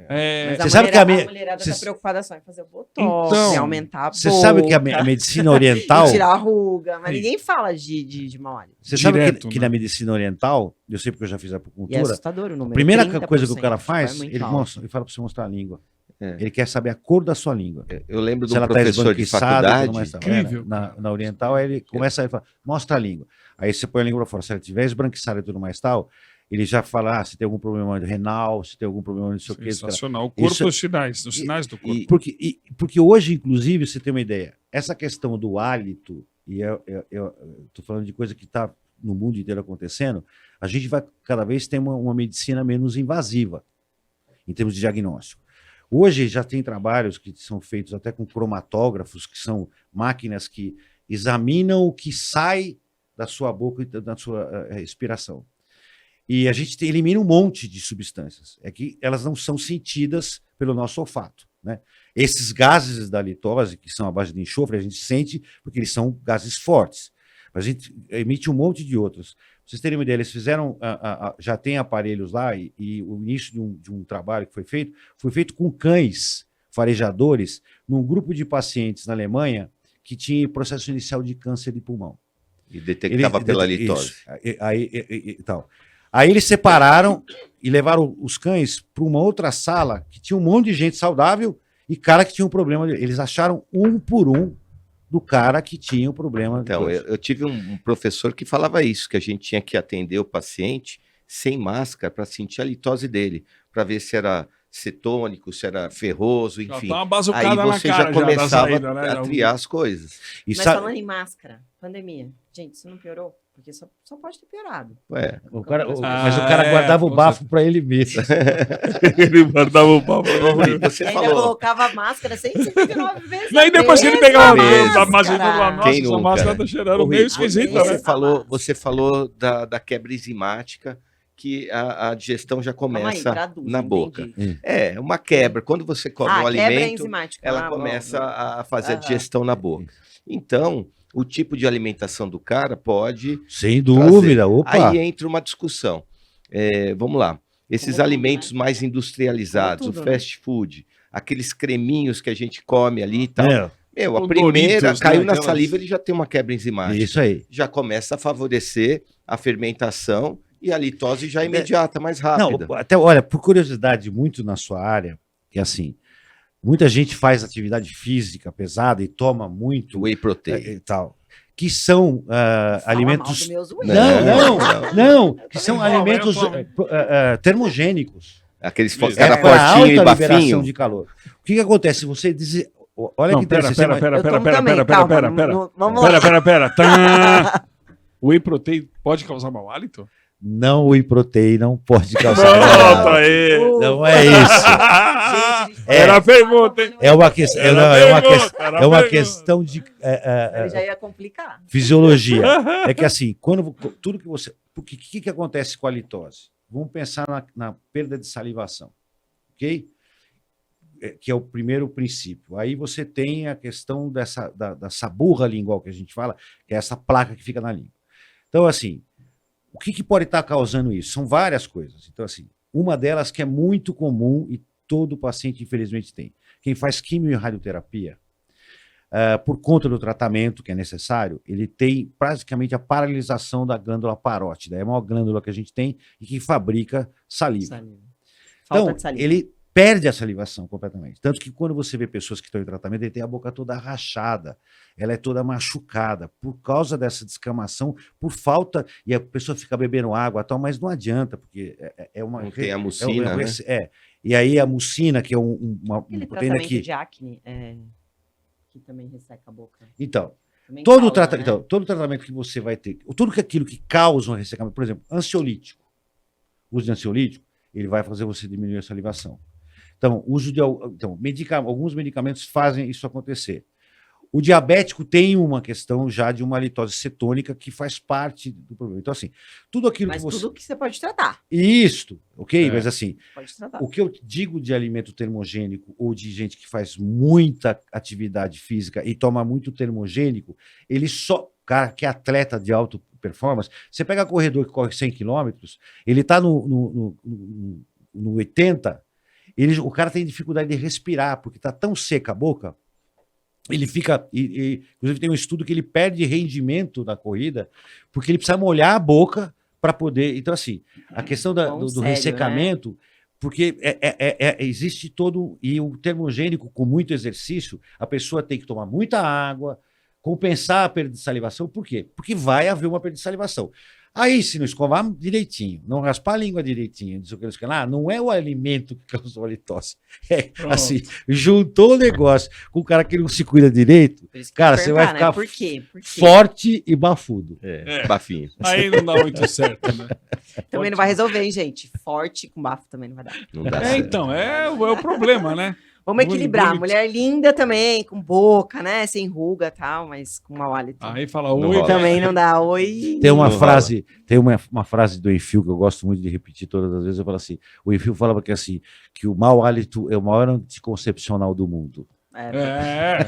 Mas Você sabe que a minha- mulherada você- tá preocupada só em fazer o botox, Então, em aumentar a Você boca, sabe que a medicina oriental. e tirar a ruga, mas Aí. ninguém fala de mau hálito. Você sabe Direto, que né? na medicina oriental, eu sei porque eu já fiz E é acupuntura, assustador o número. a primeira 30%, coisa que o cara tipo, faz, é muito ele alto. mostra, ele fala para você mostrar a língua. É. Ele quer saber a cor da sua língua. Eu lembro de Se um ela está professor de esbanquiçada, tudo faculdade. mais, tal. Incrível. Na oriental, aí ele começa a falar, mostra a língua. Aí você põe a língua para fora. Se ela estiver esbranquiçada e tudo mais tal, ele já fala se tem algum problema renal, se tem algum problema de sei o quê. Sensacional. O corpo Isso- os sinais, os sinais do corpo. Porque hoje, inclusive, você tem uma ideia, essa questão do hálito, e eu estou falando de coisa que está no mundo inteiro acontecendo, a gente vai cada vez ter uma medicina menos invasiva em termos de diagnóstico. Hoje já tem trabalhos que são feitos até com cromatógrafos, que são máquinas que examinam o que sai da sua boca e da sua respiração. E a gente elimina um monte de substâncias. É que elas não são sentidas pelo nosso olfato, né? Esses gases da litose, que são a base de enxofre, a gente sente porque eles são gases fortes. Mas a gente emite um monte de outros. Pra vocês terem uma ideia, eles fizeram, já tem aparelhos lá, e o início de um trabalho que foi feito com cães farejadores num grupo de pacientes na Alemanha que tinha processo inicial de câncer de pulmão. E detectava pela Isso. litose. Aí eles separaram e levaram os cães para uma outra sala que tinha um monte de gente saudável e cara que tinha um problema. Eles acharam um por um do cara que tinha o problema. Então, eu tive um professor que falava isso, que a gente tinha que atender o paciente sem máscara para sentir a litose dele, para ver se era cetônico, se era ferroso, Já enfim. tá uma Aí bazucada na você cara já começava da saída, né? a triar as coisas. E Mas sabe- falando em máscara, pandemia. Gente, isso não piorou? Porque só pode ter piorado. Ué, mas o cara guardava o bafo para ele mesmo. Ele guardava o papo. Rui, E você ainda falou. colocava a máscara 159 vezes. Aí depois que ele Mesma pegava máscara. a máscara, ele falou, nossa, Quem essa nunca, máscara né? tá cheirando Ô, meio Rui, esquisita, você né? você falou da quebra enzimática, que a digestão já Calma aí, começa traduz, na não boca. entendi. É, uma quebra. Quando você come um quebra alimento, enzimática. ela Bom, começa bom. a fazer a Aham. digestão na boca. Então, o tipo de alimentação do cara pode... Sem dúvida, opa. Aí entra uma discussão. Vamos lá. Esses Como tudo, alimentos né? mais industrializados, Como tudo, o fast food, aqueles creminhos que a gente come ali e tal. É, Meu, a Com primeira, Doritos, caiu né? na Aquelas- saliva, ele já tem uma quebra enzimática. isso aí. Já começa a favorecer a fermentação e a litose já é imediata, mais Não, rápida. até, olha, por curiosidade, muito na sua área, que assim, muita gente faz atividade física pesada e toma muito Whey protein. e tal, que são alimentos... Não, que são alimentos termogênicos. Aqueles Isso. cara Para fortinho e alta liberação bafinho. de calor. O que acontece? Você diz... Olha que interessante. Pera. Tá. Whey protein pode causar mau hálito? Não, whey protein não pode causar Pronto, mal. aí. Não é isso. Era a pergunta, hein? É uma questão, é uma questão de Ele já ia complicar. fisiologia. É que assim, quando tudo que você, o que acontece com a litose? Vamos pensar na perda de salivação, ok? Que é o primeiro princípio. Aí você tem a questão dessa burra lingual que a gente fala, que é essa placa que fica na língua. Então, assim, o que pode estar causando isso? São várias coisas. Então, assim, uma delas que é muito comum e todo paciente, infelizmente, tem. Quem faz quimio e radioterapia, por conta do tratamento que é necessário, ele tem praticamente a paralisação da glândula parótida. É a maior glândula que a gente tem e que fabrica saliva. Falta Então, de saliva. ele perde a salivação completamente. Tanto que quando você vê pessoas que estão em tratamento, ele tem a boca toda rachada, ela é toda machucada, por causa dessa descamação, por falta, e a pessoa fica bebendo água e tal, mas não adianta, porque é uma... Não tem a mucina, né? E aí a mucina, que é uma Aquele proteína tratamento que... de acne, que também resseca a boca. Então, Também todo causa, né? todo tratamento que você vai ter, tudo aquilo que causa um ressecamento, por exemplo, ansiolítico, uso de ansiolítico, ele vai fazer você diminuir a salivação. Então, alguns medicamentos fazem isso acontecer. O diabético tem uma questão já de uma halitose cetônica que faz parte do problema. Então, assim, tudo aquilo Mas que você... tudo que você pode tratar. Isto, ok? Mas assim, Pode tratar. o que eu digo de alimento termogênico ou de gente que faz muita atividade física e toma muito termogênico, ele só... Cara que é atleta de alta performance, você pega corredor que corre 100 km, ele está no 80, o cara tem dificuldade de respirar, porque está tão seca a boca, ele fica... inclusive tem um estudo que ele perde rendimento na corrida, porque ele precisa molhar a boca para poder... Então, assim, a questão do sério, ressecamento... Porque existe todo... E o termogênico, com muito exercício, a pessoa tem que tomar muita água, compensar a perda de salivação. Por quê? Porque vai haver uma perda de salivação. Aí, se não escovar direitinho, não raspar a língua direitinho, não é o alimento que causou a litose. Assim, juntou o negócio com o cara que não se cuida direito, Por isso que cara, eu ia você vai perguntar, ficar né? Por quê? Por quê? forte e bafudo. Bafinho. Aí não dá muito certo, né? Também não vai resolver, hein, gente? Forte com bafo também não vai dar. Não dá certo. Então, é o problema, né? Vamos equilibrar. Bonito. Mulher linda também, com boca, né? Sem ruga e tal, mas com mau hálito. Aí fala, Não oi, rola. Também não dá. Oi. Tem uma Não frase, uma frase do Enfio que eu gosto muito de repetir todas as vezes. Eu falo assim: o Enfio falava que assim, que o mau hálito é o maior anticoncepcional do mundo. É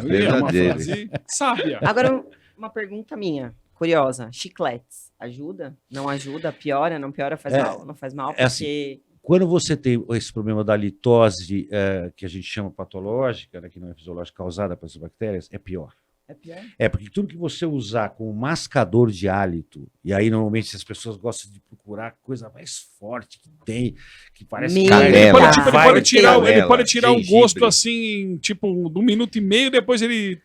uma Verdadeiro. frase sábia. Agora, uma pergunta minha, curiosa. Chicletes, ajuda? Não ajuda? Piora? Não piora? Faz mal? Não faz mal? Porque... assim, quando você tem esse problema da litose, que a gente chama patológica, né, que não é fisiológica, causada por essas bactérias, é pior. É pior? Porque tudo que você usar como mascador de hálito, e aí normalmente as pessoas gostam de procurar coisa mais forte que tem, que parece Meu carne, Canela. Ele pode tirar um gengibre. gosto assim, tipo, de 1 minuto e meio, depois ele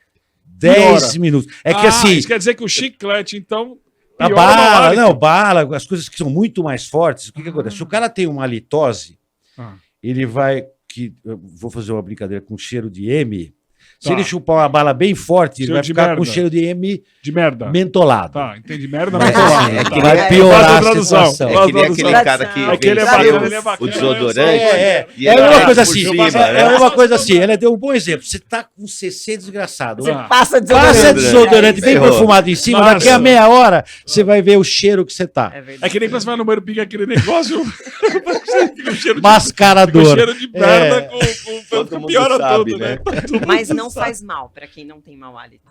10 piora. minutos. É que assim, Isso quer dizer que o chiclete, então, a piora o bala, hálito. não, bala, as coisas que são muito mais fortes, o que acontece? Se o cara tem uma litose, ele vai, eu vou fazer uma brincadeira com cheiro de M, se Tá. ele chupar uma bala bem forte, ele Cheiro vai de ficar merda. com cheiro de M De merda. mentolado. Tá, entendi. Merda, Mas, mas assim, é que vai piorar a situação. É que nem aquele Tradução. cara que Aquele é venceu bacana, ele é o bacana. desodorante. E É ele uma vai coisa por assim, cima, é né? é uma coisa assim, ela deu um bom exemplo. Você tá com CC desgraçado. Você Ah. passa Passa desodorante. desodorante bem Ferrou. perfumado em cima, Nossa. daqui a meia hora você vai ver o cheiro que você tá. É verdade. É que nem quando você vai no banheiro, pica aquele negócio, fica o cheiro de, Mascarador. cheiro de merda É. Todo mundo piora sabe, tudo, né? né? Todo mundo Mas não sabe. faz mal pra quem não tem mau hálito.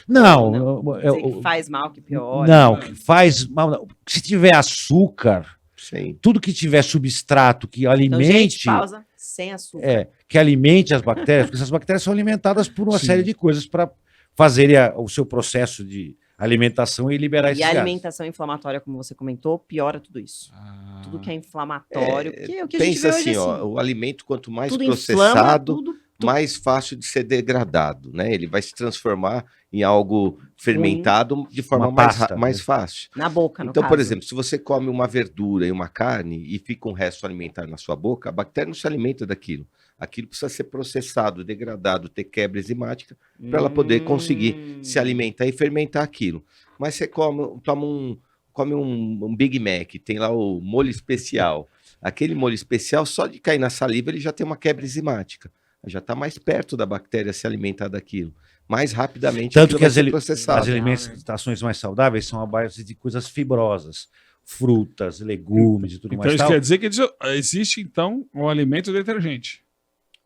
Não, Dizer que faz mal, que piora. não, faz mal. Não. Se tiver açúcar, Sim. tudo que tiver substrato que Então, gente, alimente, pausa. Sem açúcar. que alimente as bactérias, porque essas bactérias são alimentadas por uma Sim. série de coisas para fazerem o seu processo de alimentação e liberar E esses a gases. alimentação inflamatória, como você comentou, piora tudo isso. Tudo que é inflamatório. Que é o que a gente Pensa vê hoje, assim, ó, o alimento quanto mais tudo processado, inflama, tudo mais fácil de ser degradado, né? Ele vai se transformar em algo fermentado de forma mais fácil. Na boca, no Então, caso. por exemplo, se você come uma verdura e uma carne e fica um resto alimentar na sua boca, a bactéria não se alimenta daquilo. Aquilo precisa ser processado, degradado, ter quebra enzimática para ela poder conseguir se alimentar e fermentar aquilo. Mas você come um Big Mac, tem lá o molho especial. Aquele molho especial, só de cair na saliva, ele já tem uma quebra enzimática. Já está mais perto da bactéria se alimentar daquilo. Mais rapidamente. Tanto que as alimentações mais saudáveis são a base de coisas fibrosas. Frutas, legumes e tudo Então mais. isso Tal. quer dizer que existe, então, o alimento detergente.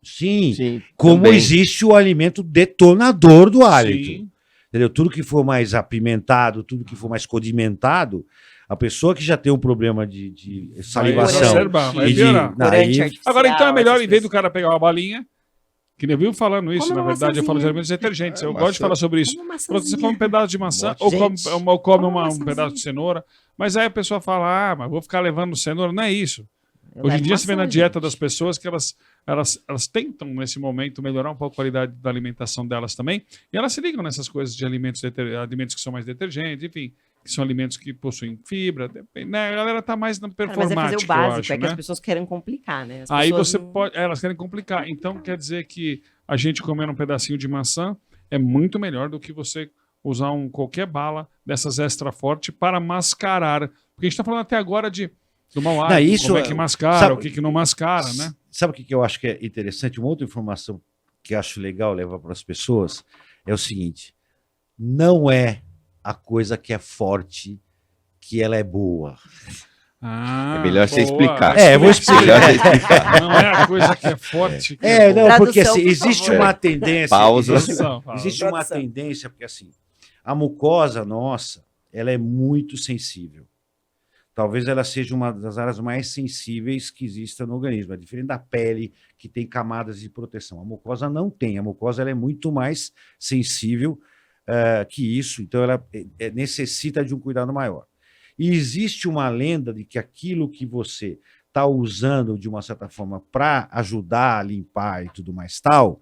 Sim, como também. existe o alimento detonador do hálito. Sim. Entendeu? Tudo que for mais apimentado, tudo que for mais condimentado, a pessoa que já tem um problema de salivação. exacerbar, vai e de, piorar. daí, Agora, então é melhor, essas em vez do coisas. cara pegar uma balinha, que nem eu vivo falando isso, Come na uma verdade, eu falo de maçãzinha. alimentos detergentes. Eu Maçã. gosto de falar sobre isso. Come uma Você maçãzinha. come um pedaço de maçã Um ou monte. come, Gente, ou come uma um maçãzinha. pedaço de cenoura, mas aí a pessoa fala, vmas vou ficar levando cenoura. Não é isso. Eu Hoje em levo dia você vê na maçã, dieta gente. das pessoas que elas tentam, nesse momento, melhorar um pouco a qualidade da alimentação delas também, e elas se ligam nessas coisas de alimentos que são mais detergentes, enfim, que são alimentos que possuem fibra, né? A galera tá mais na Cara, mas é fazer performática, o básico, eu acho, é que né? as pessoas querem complicar, né? As Aí pessoas você não- pode. Elas querem complicar. Então quer dizer que a gente comer um pedacinho de maçã é muito melhor do que você usar qualquer bala dessas extra forte para mascarar. Porque a gente está falando até agora do mau hálito, isso como é que mascara, sabe- o que não mascara, né? Sabe o que eu acho que é interessante? Uma outra informação que eu acho legal levar para as pessoas é o seguinte: não é a coisa que é forte que ela é boa. Ah, É melhor você boa. explicar. É, eu vou explicar. Melhor você explicar. Não é a coisa que é forte. Que É, não, boa. porque Tradução, assim, por existe favor. uma tendência. Pausa. Existe uma Tradução. tendência, porque assim, a mucosa nossa, ela é muito sensível. Talvez ela seja uma das áreas mais sensíveis que exista no organismo. É diferente da pele, que tem camadas de proteção. A mucosa não tem. A mucosa ela é muito mais sensível que isso. Então, ela necessita de um cuidado maior. E existe uma lenda de que aquilo que você está usando, de uma certa forma, para ajudar a limpar e tudo mais tal,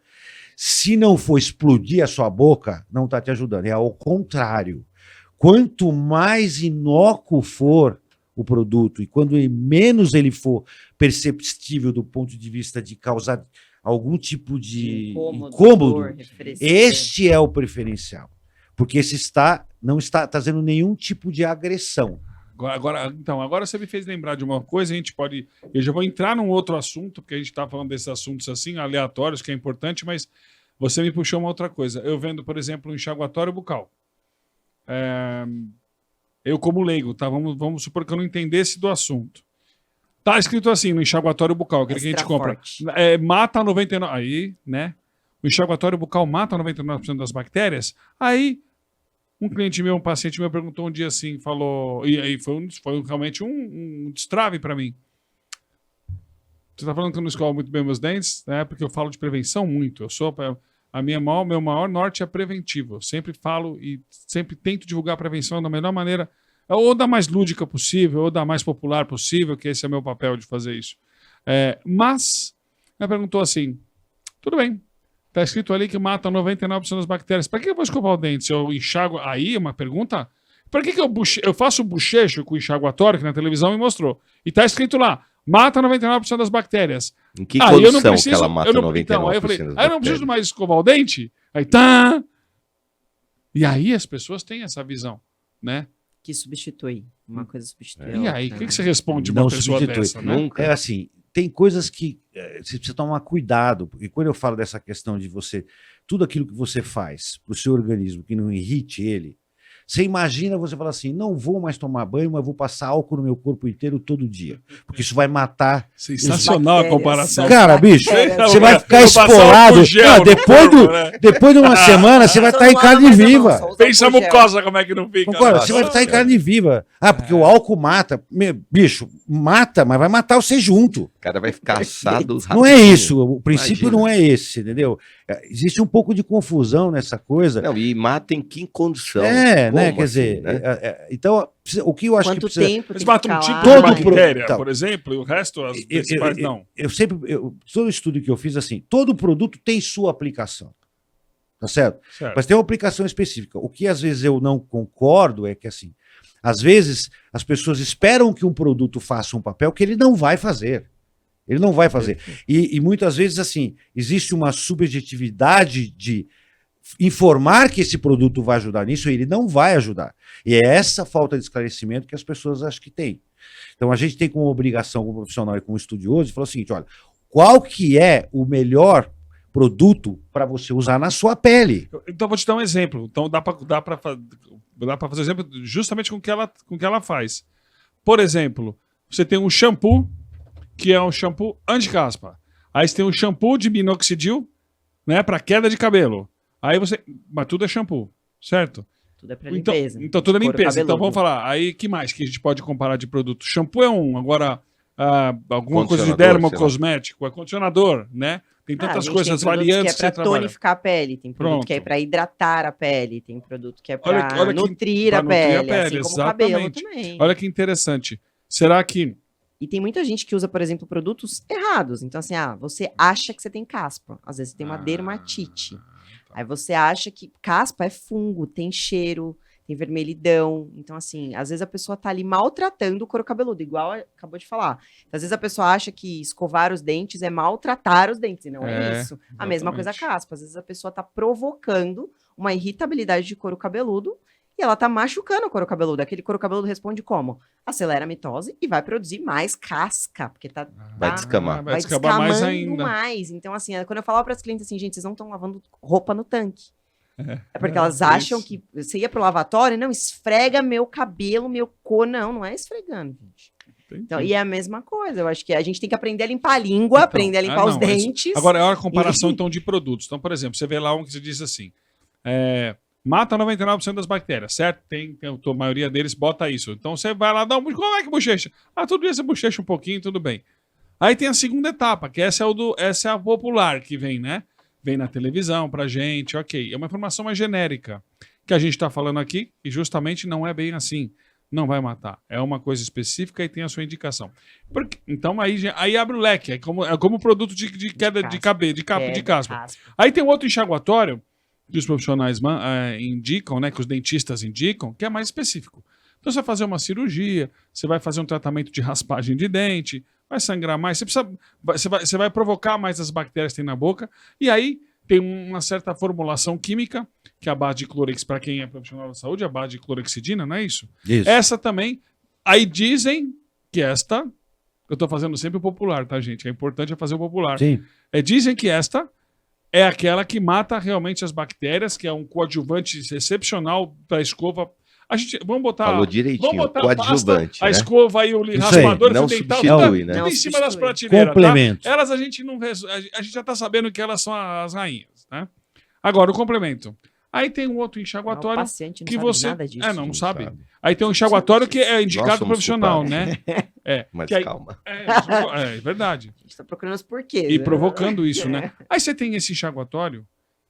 se não for explodir a sua boca, não está te ajudando. É ao contrário. Quanto mais inócuo for o produto e quando menos ele for perceptível do ponto de vista de causar algum tipo de incômodo, dor, refrescante. este é o preferencial. Porque esse não está trazendo nenhum tipo de agressão. Agora você me fez lembrar de uma coisa, eu já vou entrar num outro assunto, porque a gente está falando desses assuntos assim, aleatórios, que é importante, mas você me puxou uma outra coisa. Eu vendo, por exemplo, um enxaguatório bucal. Eu como leigo, tá? Vamos supor que eu não entendesse do assunto. Tá escrito assim no enxaguatório bucal, aquele que a gente Extra compra. forte. Mata 99%. Aí, né? O enxaguatório bucal mata 99% das bactérias. Aí, um cliente meu, um paciente meu, perguntou um dia assim, falou. E aí foi realmente um destrave para mim. Você tá falando que eu não escovo muito bem meus dentes, né? Porque eu falo de prevenção muito. Meu maior norte é preventivo. Eu sempre falo e sempre tento divulgar a prevenção da melhor maneira, ou da mais lúdica possível, ou da mais popular possível, que esse é meu papel de fazer isso. Mas, ela perguntou assim, tudo bem, tá escrito ali que mata 99% das bactérias. Para que eu vou escovar o dente se eu enxago? Aí, uma pergunta, para que eu faço bochecho com o enxaguatório, que na televisão me mostrou, e tá escrito lá, mata 99% das bactérias. Em que eu não condição preciso, que ela mata 99% então, aí eu falei, das eu não preciso bactérias? mais escovar o dente? Aí, tá. E aí as pessoas têm essa visão, né? Que substitui. Uma coisa substitui. a E aí, o outra, que né? você responde Não uma pessoa substitui. dessa, né? Nunca. É assim, tem coisas que você precisa tomar cuidado, porque quando eu falo dessa questão de tudo aquilo que você faz para o seu organismo que não irrite ele, você imagina você falar assim, não vou mais tomar banho, mas vou passar álcool no meu corpo inteiro todo dia, porque isso vai matar. Sensacional a bactérias. comparação. Cara, bicho, Bactérias. você vai ficar Vou passar espolado. álcool gel Não, no depois, corpo, né? depois de uma semana, você vai Só estar em não carne lava mais a mão, viva. só usa Pensa a álcool gel. mucosa como é que não fica. Concorda? né? Você vai estar em carne viva. Porque o álcool mata. Bicho, mata, mas vai matar você junto. O cara vai ficar assado Não é rapidinho. isso. O princípio Imagina. não é esse, entendeu? Existe um pouco de confusão nessa coisa. Não, e mata em que condição? Né? Como Quer dizer, assim, né? Então, o que eu acho Quanto que precisa... tempo Eles tem matam que um ficar tipo lá? de Todo bactéria, então, por exemplo, e o resto, as Eu- principais não. todo estudo que eu fiz, assim, todo produto tem sua aplicação. Tá certo? Certo. Mas tem uma aplicação específica. O que às vezes eu não concordo é que, assim, às vezes as pessoas esperam que um produto faça um papel que ele não vai fazer. Ele não vai fazer. E muitas vezes, assim, existe uma subjetividade de informar que esse produto vai ajudar nisso e ele não vai ajudar. E é essa falta de esclarecimento que as pessoas acham que tem. Então a gente tem como obrigação, como profissional e como estudioso, falar o seguinte, olha, qual que é o melhor produto para você usar na sua pele? Então, vou te dar um exemplo. Então, dá para fazer exemplo justamente com o que ela faz. Por exemplo, você tem um shampoo, que é um shampoo anti-caspa. Aí você tem um shampoo de minoxidil, né, para queda de cabelo. Aí você... Mas tudo é shampoo, certo? Tudo é pra limpeza. Então tudo é Couro limpeza. Então cabeludo. vamos falar. Aí, que mais que a gente pode comparar de produto? Shampoo é um. Agora, alguma coisa de Condicionador, dermocosmético, é condicionador, né? Tem Ah, a tantas gente coisas tem produtos variantes que é que pra você trabalha. tonificar a pele, tem produto Pronto. que é pra hidratar a pele, tem produto que é pra Olha que- nutrir, pra a, nutrir a pele, pele, assim como o cabelo exatamente. também. Olha que interessante. Será que... E tem muita gente que usa, por exemplo, produtos errados. Então, assim, você acha que você tem caspa. Às vezes você tem uma dermatite. Aí você acha que caspa é fungo, tem cheiro, tem vermelhidão. Então, assim, às vezes a pessoa tá ali maltratando o couro cabeludo, igual acabou de falar. Então, às vezes a pessoa acha que escovar os dentes é maltratar os dentes, e não é isso. A mesma coisa a exatamente. caspa. Às vezes a pessoa tá provocando uma irritabilidade de couro cabeludo e ela tá machucando o couro cabeludo. Aquele couro cabeludo responde como? Acelera a mitose e vai produzir mais casca, porque Vai descamar. Vai descamar mais descamando ainda. mais. Então, assim, quando eu falava para as clientes assim, gente, vocês não estão lavando roupa no tanque. É porque elas é acham isso. que você ia pro lavatório, não, esfrega meu cabelo, meu couro. Não é esfregando, gente. Então, e é a mesma coisa. Eu acho que a gente tem que aprender a limpar a língua, aprender a limpar os não, é isso. dentes. Agora, é a comparação, então, de produtos. Então, por exemplo, você vê lá um que você diz assim, mata 99% das bactérias, certo? A maioria deles bota isso. Então, você vai lá, como é que bochecha? Tudo isso é bochecha um pouquinho, tudo bem. Aí tem a segunda etapa, que essa é a popular que vem, né? Vem na televisão pra gente, ok. É uma informação mais genérica que a gente tá falando aqui e justamente não é bem assim. Não vai matar. É uma coisa específica e tem a sua indicação. Então aí abre o leque. É como produto de queda de cabelo, de caspa. Aí tem um outro enxaguatório que os profissionais indicam, né? Que os dentistas indicam, que é mais específico. Então você vai fazer uma cirurgia, você vai fazer um tratamento de raspagem de dente, vai sangrar mais, você vai provocar mais as bactérias que tem na boca, e aí tem uma certa formulação química, que é a base de clorex, para quem é profissional da saúde, a base de clorexidina, não é isso? Isso. Essa também, aí dizem que esta, eu estou fazendo sempre o popular, tá, gente? É importante fazer o popular. Sim. Dizem que esta é aquela que mata realmente as bactérias, que é um coadjuvante excepcional para a escova. Vamos botar. Falou direitinho, coadjuvante, a né? escova e o Isso raspador aí, não dental, substitui, né? tudo Não em cima das substitui. prateleiras. Complemento. Tá? Elas a gente já está sabendo que elas são as rainhas, né? Agora, o complemento. Aí tem um outro O enxaguatório paciente não que sabe você. nada disso. Não Não sabe. sabe. Aí tem um enxaguatório que é Nós indicado somos profissional, culpados. né? Mas que aí- calma. É verdade. A gente tá procurando os porquês. E né? provocando isso, né? Aí você tem esse enxaguatório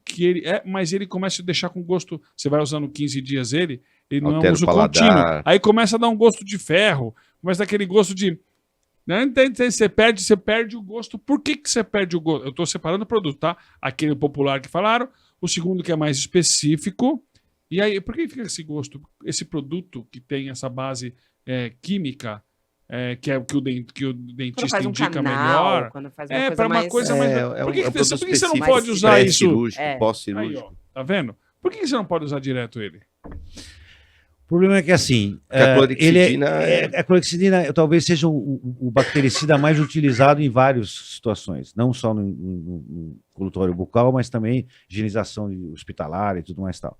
que mas ele começa a deixar com gosto. Você vai usando 15 dias ele não Altera é um o uso paladar. contínuo. Aí começa a dar um gosto de ferro, começa a dar aquele gosto de. Né? Você perde o gosto. Por que você perde o gosto? Eu estou separando o produto, tá? Aquele popular que falaram, o segundo que é mais específico. E aí, por que fica esse gosto? Esse produto que tem essa base química, que é o que o Quando dentista faz um indica canal, melhor. quando faz uma coisa para uma mais... coisa mais. Por que você não específico, pode usar isso? pré-cirúrgico, É. Aí, pós-cirúrgico. ó, tá vendo? Por que você não pode usar direto ele? O problema é que, assim, Porque a clorexidina a clorexidina talvez seja o bactericida mais utilizado em várias situações, não só no colutório bucal, mas também higienização hospitalar e tudo mais e tal.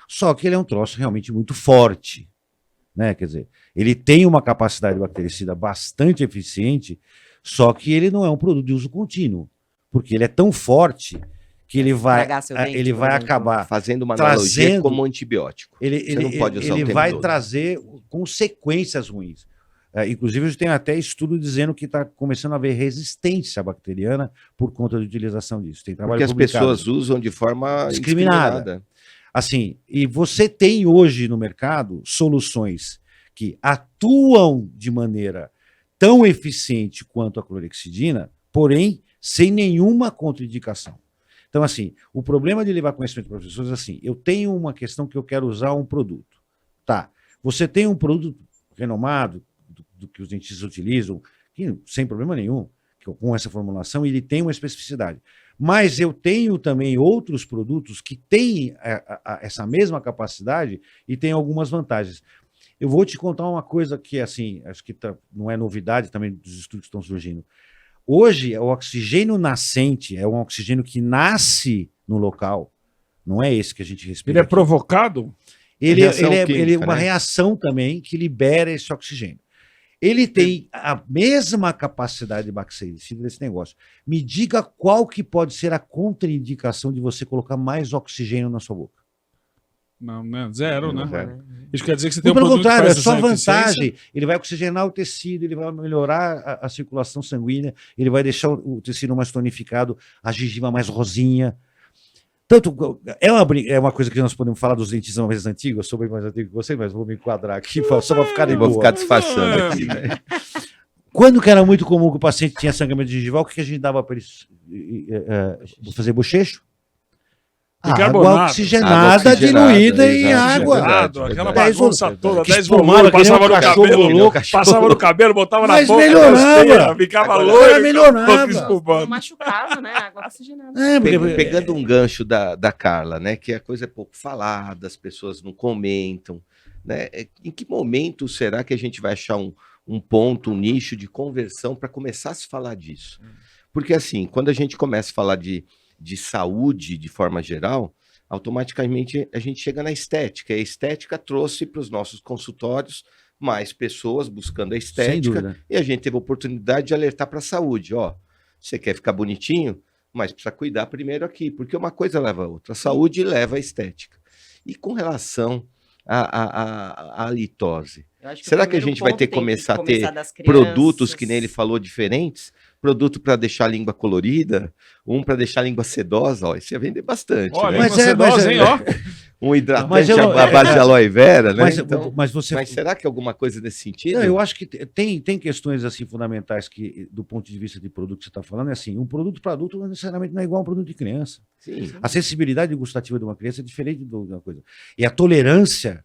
Só que ele é um troço realmente muito forte, né? Quer dizer, ele tem uma capacidade bactericida bastante eficiente, só que ele não é um produto de uso contínuo, porque ele é tão forte que ele vai, Estragar seu dente, ele por vai exemplo. acabar fazendo uma analogia trazendo- como antibiótico. ele Você não pode usar o ele tempo vai todo. trazer consequências ruins. Inclusive, a gente tem até estudo dizendo que está começando a haver resistência bacteriana por conta da utilização disso. Tem trabalho Porque as publicado. pessoas usam de forma Discriminada. indiscriminada. Assim, e você tem hoje no mercado soluções que atuam de maneira tão eficiente quanto a clorexidina, porém sem nenhuma contraindicação. Então, assim, o problema de levar conhecimento para as pessoas é assim, eu tenho uma questão que eu quero usar um produto. Tá, você tem um produto renomado, do que os dentistas utilizam, que, sem problema nenhum, com essa formulação, ele tem uma especificidade. Mas eu tenho também outros produtos que têm essa mesma capacidade e têm algumas vantagens. Eu vou te contar uma coisa que, assim, acho que não é novidade também dos estudos que estão surgindo. Hoje, o oxigênio nascente é um oxigênio que nasce no local, não é esse que a gente respira. Ele é aqui. provocado? Ele é química, uma né? reação também que libera esse oxigênio. Ele tem a mesma capacidade de bactericida desse negócio. Me diga qual que pode ser a contraindicação de você colocar mais oxigênio na sua boca. Não, né? Zero, né? Zero. Isso quer dizer que você tem um Pelo produto contrário, que é faz só essa eficiência? vantagem. Ele vai oxigenar o tecido, ele vai melhorar a circulação sanguínea, ele vai deixar o tecido mais tonificado, a gengiva mais rosinha. Tanto, é uma coisa que nós podemos falar dos dentistas mais antigos, eu sou bem mais antigo que você, mas vou me enquadrar aqui só para ficar de Eu vou boa. ficar disfarçando aqui, né? Quando que era muito comum que o paciente tinha sangramento gengival, o que a gente dava para eles fazer bochecho? Bicarbonato. Água oxigenada, Água oxigenada, diluída em exato, água. verdade. Aquela Dez bagunça volumes. toda, Que 10 espumava, volumes, que nem passava um no cachorro cabelo, louco. passava no cabelo, botava na Mas boca, melhorava. rasteira, ficava Agora, loiro, ela melhorava. Não machucava, né? Água oxigenada. Pegando um gancho da Carla, né? Que a coisa é pouco falada, as pessoas não comentam, né? Em que momento será que a gente vai achar um ponto, um nicho de conversão para começar a se falar disso? Porque assim, quando a gente começa a falar de saúde de forma geral, automaticamente a gente chega na estética. E a estética trouxe para os nossos consultórios mais pessoas buscando a Sem estética, dúvida. e a gente teve a oportunidade de alertar para a saúde. Ó, você quer ficar bonitinho, mas precisa cuidar primeiro aqui, porque uma coisa leva a outra. A saúde leva a estética. E com relação à litose, Eu acho que será o que a primeiro gente vai ponto ter que tem começar a começar ter das crianças. produtos, que nem ele falou, diferentes? Produto para deixar a língua colorida, um para deixar a língua sedosa, ó, isso ia vender bastante, Olha, né? Mas sedosa, hein, ó. Um hidratante Mas eu- à base de aloe vera, né? Mas, Então, mas você. mas será que é alguma coisa nesse sentido? Não, eu acho que tem questões assim fundamentais que, do ponto de vista de produto que você está falando, é assim, um produto para adulto não necessariamente não é igual a um produto de criança. Sim. A sensibilidade gustativa de uma criança é diferente de uma coisa. E a tolerância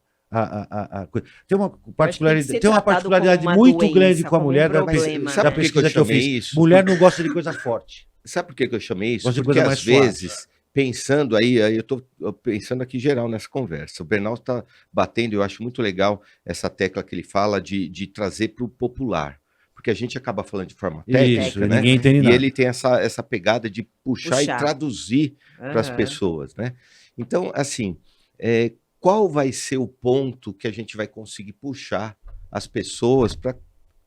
tem uma particularidade, tem uma particularidade como uma muito doença, grande com a como um mulher da problema, sabe da por que pesquisa eu que eu chamei fiz. isso? Mulher não gosta de coisa forte. Sabe por que eu chamei isso? Gosto de Porque coisa às mais vezes, pensando aí eu estou pensando aqui geral nessa conversa, o Bernal está batendo, eu acho muito legal essa tecla que ele fala de trazer para o popular, porque a gente acaba falando de forma técnica, Isso, né? ninguém entende E nada. ele tem essa pegada de puxar e traduzir para as Aham. pessoas, né? Então, assim, qual vai ser o ponto que a gente vai conseguir puxar as pessoas para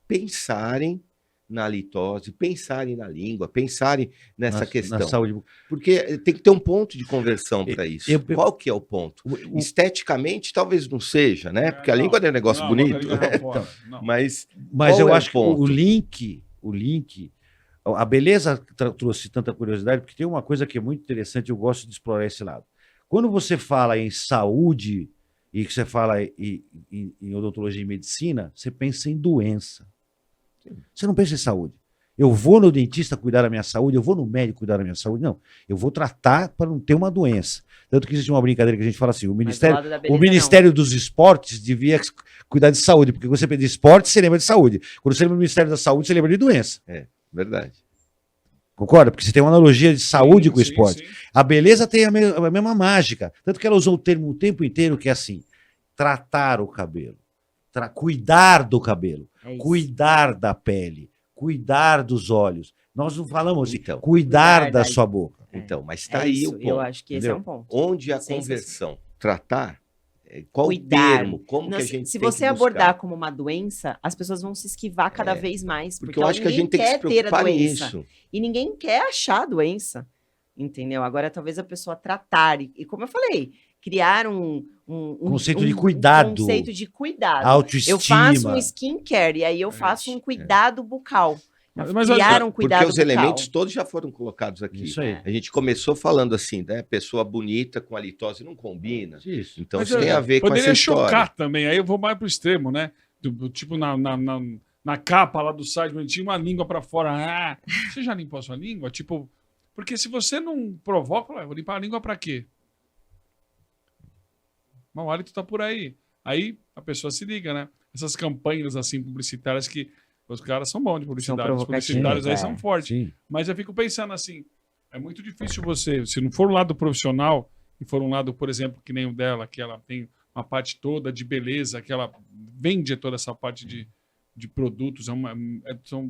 pensarem na litose, pensarem na língua, pensarem nessa questão? Na saúde. Porque tem que ter um ponto de conversão para isso. eu- Qual que é o ponto? Esteticamente, talvez não seja, né? Porque a Não, língua é um negócio não, bonito, bota a língua né? pra fora, não. Mas Mas qual eu é acho o ponto? que o link, a beleza trouxe tanta curiosidade, porque tem uma coisa que é muito interessante, eu gosto de explorar esse lado. Quando você fala em saúde e que você fala em odontologia e medicina, você pensa em doença. Você não pensa em saúde. Eu vou no dentista cuidar da minha saúde, eu vou no médico cuidar da minha saúde. Não, eu vou tratar para não ter uma doença. Tanto que existe uma brincadeira que a gente fala assim, o Mas do lado da beleza, o Ministério dos Esportes devia cuidar de saúde, porque quando você pensa em esporte, você lembra de saúde. Quando você lembra do Ministério da Saúde, você lembra de doença. verdade. Concorda? Porque você tem uma analogia de saúde com o Sim, esporte. sim. A beleza tem a mesma mágica. Tanto que ela usou o termo o tempo inteiro que é assim, tratar o cabelo, cuidar do cabelo, É isso. cuidar da pele, cuidar dos olhos. Nós não falamos assim, Então. cuidar Cuidar da da- sua boca. Então, mas está É aí isso, o ponto. eu acho que esse é entendeu? um ponto. Onde a Sim, sim, conversão, tratar, qual Cuidar. o termo, como Não, que a se gente se tem você que abordar buscar? como uma doença, as pessoas vão se esquivar cada vez mais. Porque eu acho que a ninguém gente tem que se quer ter a preocupar doença. nisso. E ninguém quer achar a doença. Entendeu? Agora, talvez a pessoa tratar. E como eu falei, criar Conceito de cuidado. conceito de cuidado. Autoestima. Eu faço um skincare e aí eu faço um cuidado bucal. Mas Criar um cuidado Porque os bucal. elementos todos já foram colocados aqui. Isso aí. A gente começou falando assim, né? Pessoa bonita com halitose não combina. Isso. Então Mas isso tem a ver com essa poderia história. chocar também, aí eu vou mais pro extremo, né? Tipo, na capa lá do site, onde tinha uma língua pra fora. Ah, você já limpou a sua língua? Tipo, porque se você não provoca, eu vou limpar a língua pra quê? Mas o hálito tá por aí. Aí a pessoa se liga, né? Essas campanhas assim publicitárias que os caras são bons de publicidade, os publicitários aí são fortes. Sim. Mas eu fico pensando assim, é muito difícil você, se não for um lado profissional, e for um lado, por exemplo, que nem o dela, que ela tem uma parte toda de beleza, que ela vende toda essa parte de produtos,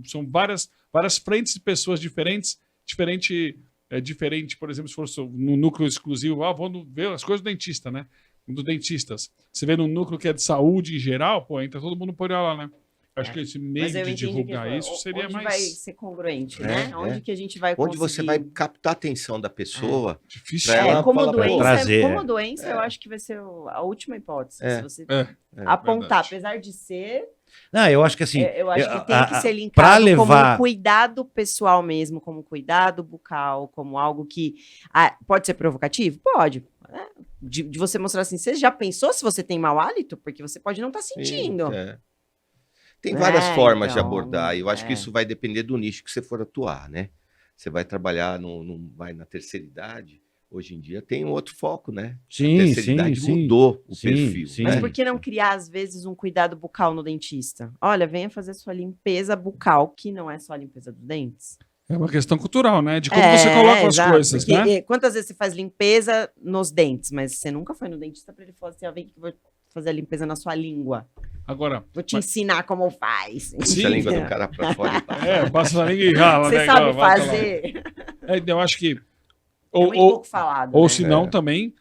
são várias frentes de pessoas diferente, por exemplo, se for no núcleo exclusivo, vou ver as coisas do dentista, né? Um dos dentistas. Você vê no núcleo que é de saúde em geral, pô, entra todo mundo por lá, né? Acho que esse meio Mas eu de entendi divulgar que, isso seria onde mais vai ser congruente, É, né? é. Onde que a gente vai Onde conseguir... você vai captar a atenção da pessoa. difícil. Pra ela como fala, pô, doença, trazer, eu acho que vai ser a última hipótese. É. Se você É, apontar, verdade. apesar de ser, Não, eu acho que assim. eu acho que tem que ser pra linkado como levar. um cuidado pessoal mesmo, como um cuidado bucal, como algo que pode ser provocativo? Pode. Né? De você mostrar assim, você já pensou se você tem mau hálito? Porque você pode não estar sentindo. Sim, é. Tem várias formas de então, abordar. E eu acho que é. isso vai depender do nicho que você for atuar, né? Você vai trabalhar vai na terceira idade. Hoje em dia tem um outro foco, né? A Sim, terceira sim, idade sim. mudou o Sim, perfil. sim. Mas Né? por que não criar, às vezes, um cuidado bucal no dentista? Olha, venha fazer sua limpeza bucal, que não é só a limpeza dos dentes. É uma questão cultural, né? De como você coloca as exato, coisas, porque, né? quantas vezes você faz limpeza nos dentes, mas você nunca foi no dentista para ele falar assim, vem que eu vou fazer a limpeza na sua língua. Agora, Vou te ensinar como faz. Puxa a língua do cara pra fora e passa. passa a língua e rala, Você né? sabe Igual vaca lá. fazer. Eu acho que... É muito pouco falado, Ou né? se não, também,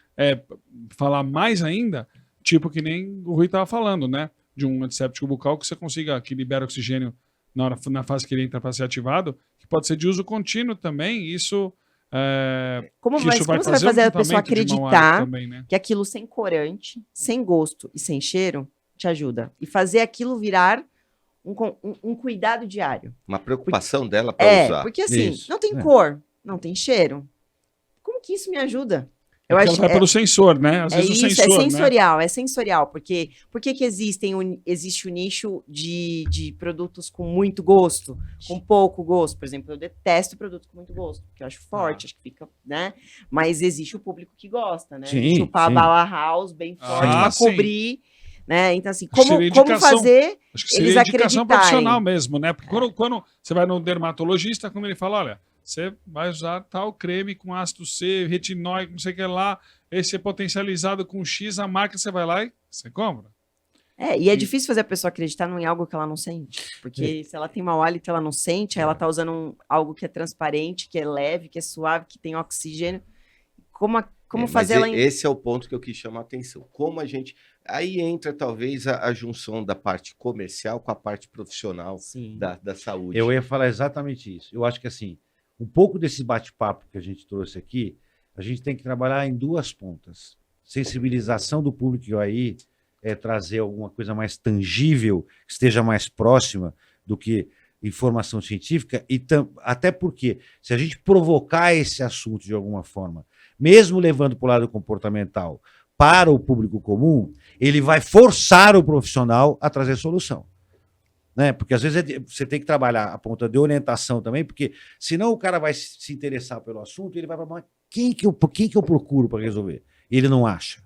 falar mais ainda, tipo que nem o Rui estava falando, né? De um antisséptico bucal que você consiga, que libera oxigênio na fase que ele entra para ser ativado, que pode ser de uso contínuo também. Isso... Como que você isso vai trazer fazer um a pessoa tratamento de mau hálito acreditar também, né? que aquilo sem corante, sem gosto e sem cheiro te ajuda? E fazer aquilo virar um cuidado diário. Uma preocupação dela para usar. Porque assim, Isso, não tem cor, não tem cheiro. Como que isso me ajuda? Eu Porque acho ela vai pelo sensor, né? Às vezes o sensor, é sensorial, porque por que existe o nicho de produtos com muito gosto, com pouco gosto? Por exemplo, eu detesto produto com muito gosto, porque eu acho forte, acho que fica, né? Mas existe o público que gosta, né? Sim, Chupar sim. a bala house bem forte Ah, para sim. cobrir, né? Então assim, Acho que seria como indicação- fazer Acho que eles seria indicação acreditarem. profissional mesmo, né? Porque quando você vai no dermatologista, como ele fala, olha, você vai usar tal creme com ácido C, retinóide, não sei o que lá, esse é potencializado com X, a marca, você vai lá e você compra. E é difícil fazer a pessoa acreditar em algo que ela não sente. Porque se ela tem mau hálito, ela não sente, aí ela tá usando algo que é transparente, que é leve, que é suave, que tem oxigênio. Como fazer ela... Esse é o ponto que eu quis chamar a atenção. Como a gente... Aí entra, talvez, a junção da parte comercial com a parte profissional Sim. da saúde. Eu ia falar exatamente isso. Eu acho que assim, um pouco desse bate-papo que a gente trouxe aqui, a gente tem que trabalhar em duas pontas. Sensibilização do público aí, trazer alguma coisa mais tangível, que esteja mais próxima do que informação científica, e até porque, se a gente provocar esse assunto de alguma forma, mesmo levando para o lado comportamental, para o público comum, ele vai forçar o profissional a trazer solução. Né? Porque às vezes você tem que trabalhar a ponta de orientação também, porque senão o cara vai se interessar pelo assunto e ele vai falar, quem que eu procuro para resolver? E ele não acha.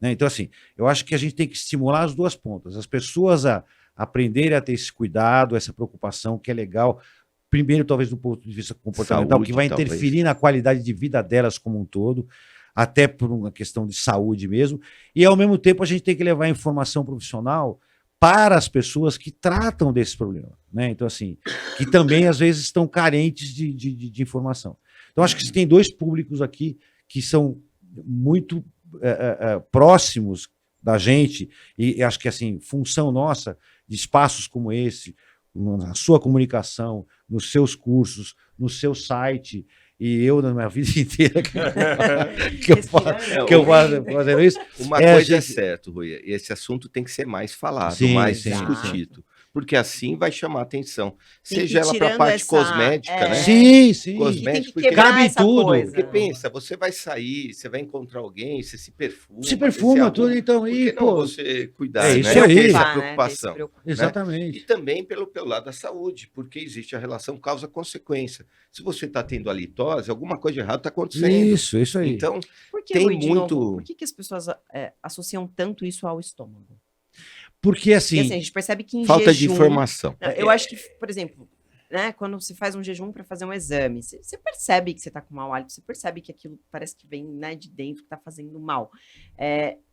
Né? Então, assim, eu acho que a gente tem que estimular as duas pontas, as pessoas a aprenderem a ter esse cuidado, essa preocupação, que é legal, primeiro, talvez, do ponto de vista comportamental, Saúde, que vai talvez. interferir na qualidade de vida delas como um todo, até por uma questão de saúde mesmo, e ao mesmo tempo a gente tem que levar a informação profissional para as pessoas que tratam desse problema, né? Então, assim, que também às vezes estão carentes de informação. Então, acho que você tem dois públicos aqui que são muito próximos da gente, e acho que, assim, função nossa de espaços como esse, na sua comunicação, nos seus cursos, no seu site, e eu na minha vida inteira que eu fazendo isso. Uma É, coisa é gente- certo, Rui, esse assunto tem que ser mais falado, Sim, mais sim, discutido, porque assim vai chamar atenção, Tem que ir seja ela para a tirando parte essa- cosmética, né? Sim, sim. Cosmético, E tem que porque quebrar cabe essa tudo. coisa. Porque pensa, você vai sair, você vai encontrar alguém, você se perfuma. Se perfuma você tudo, arruma, então, por e, que não pô, você cuidar, é né? isso Ter aí. essa Né? preocupação. Ter se preocupar. E exatamente. também pelo lado da saúde, porque existe a relação causa-consequência. Se você está tendo halitose, alguma coisa de errado está acontecendo. Isso aí. Então, Por que, Tem Rui, de muito- novo, por que as pessoas associam tanto isso ao estômago? Porque assim, Porque assim, a gente percebe que em falta de jejum... informação. Não, eu acho que, por exemplo, né, quando você faz um jejum para fazer um exame, você percebe que você está com mau hálito, você percebe que aquilo parece que vem, né, de dentro, que está fazendo mal.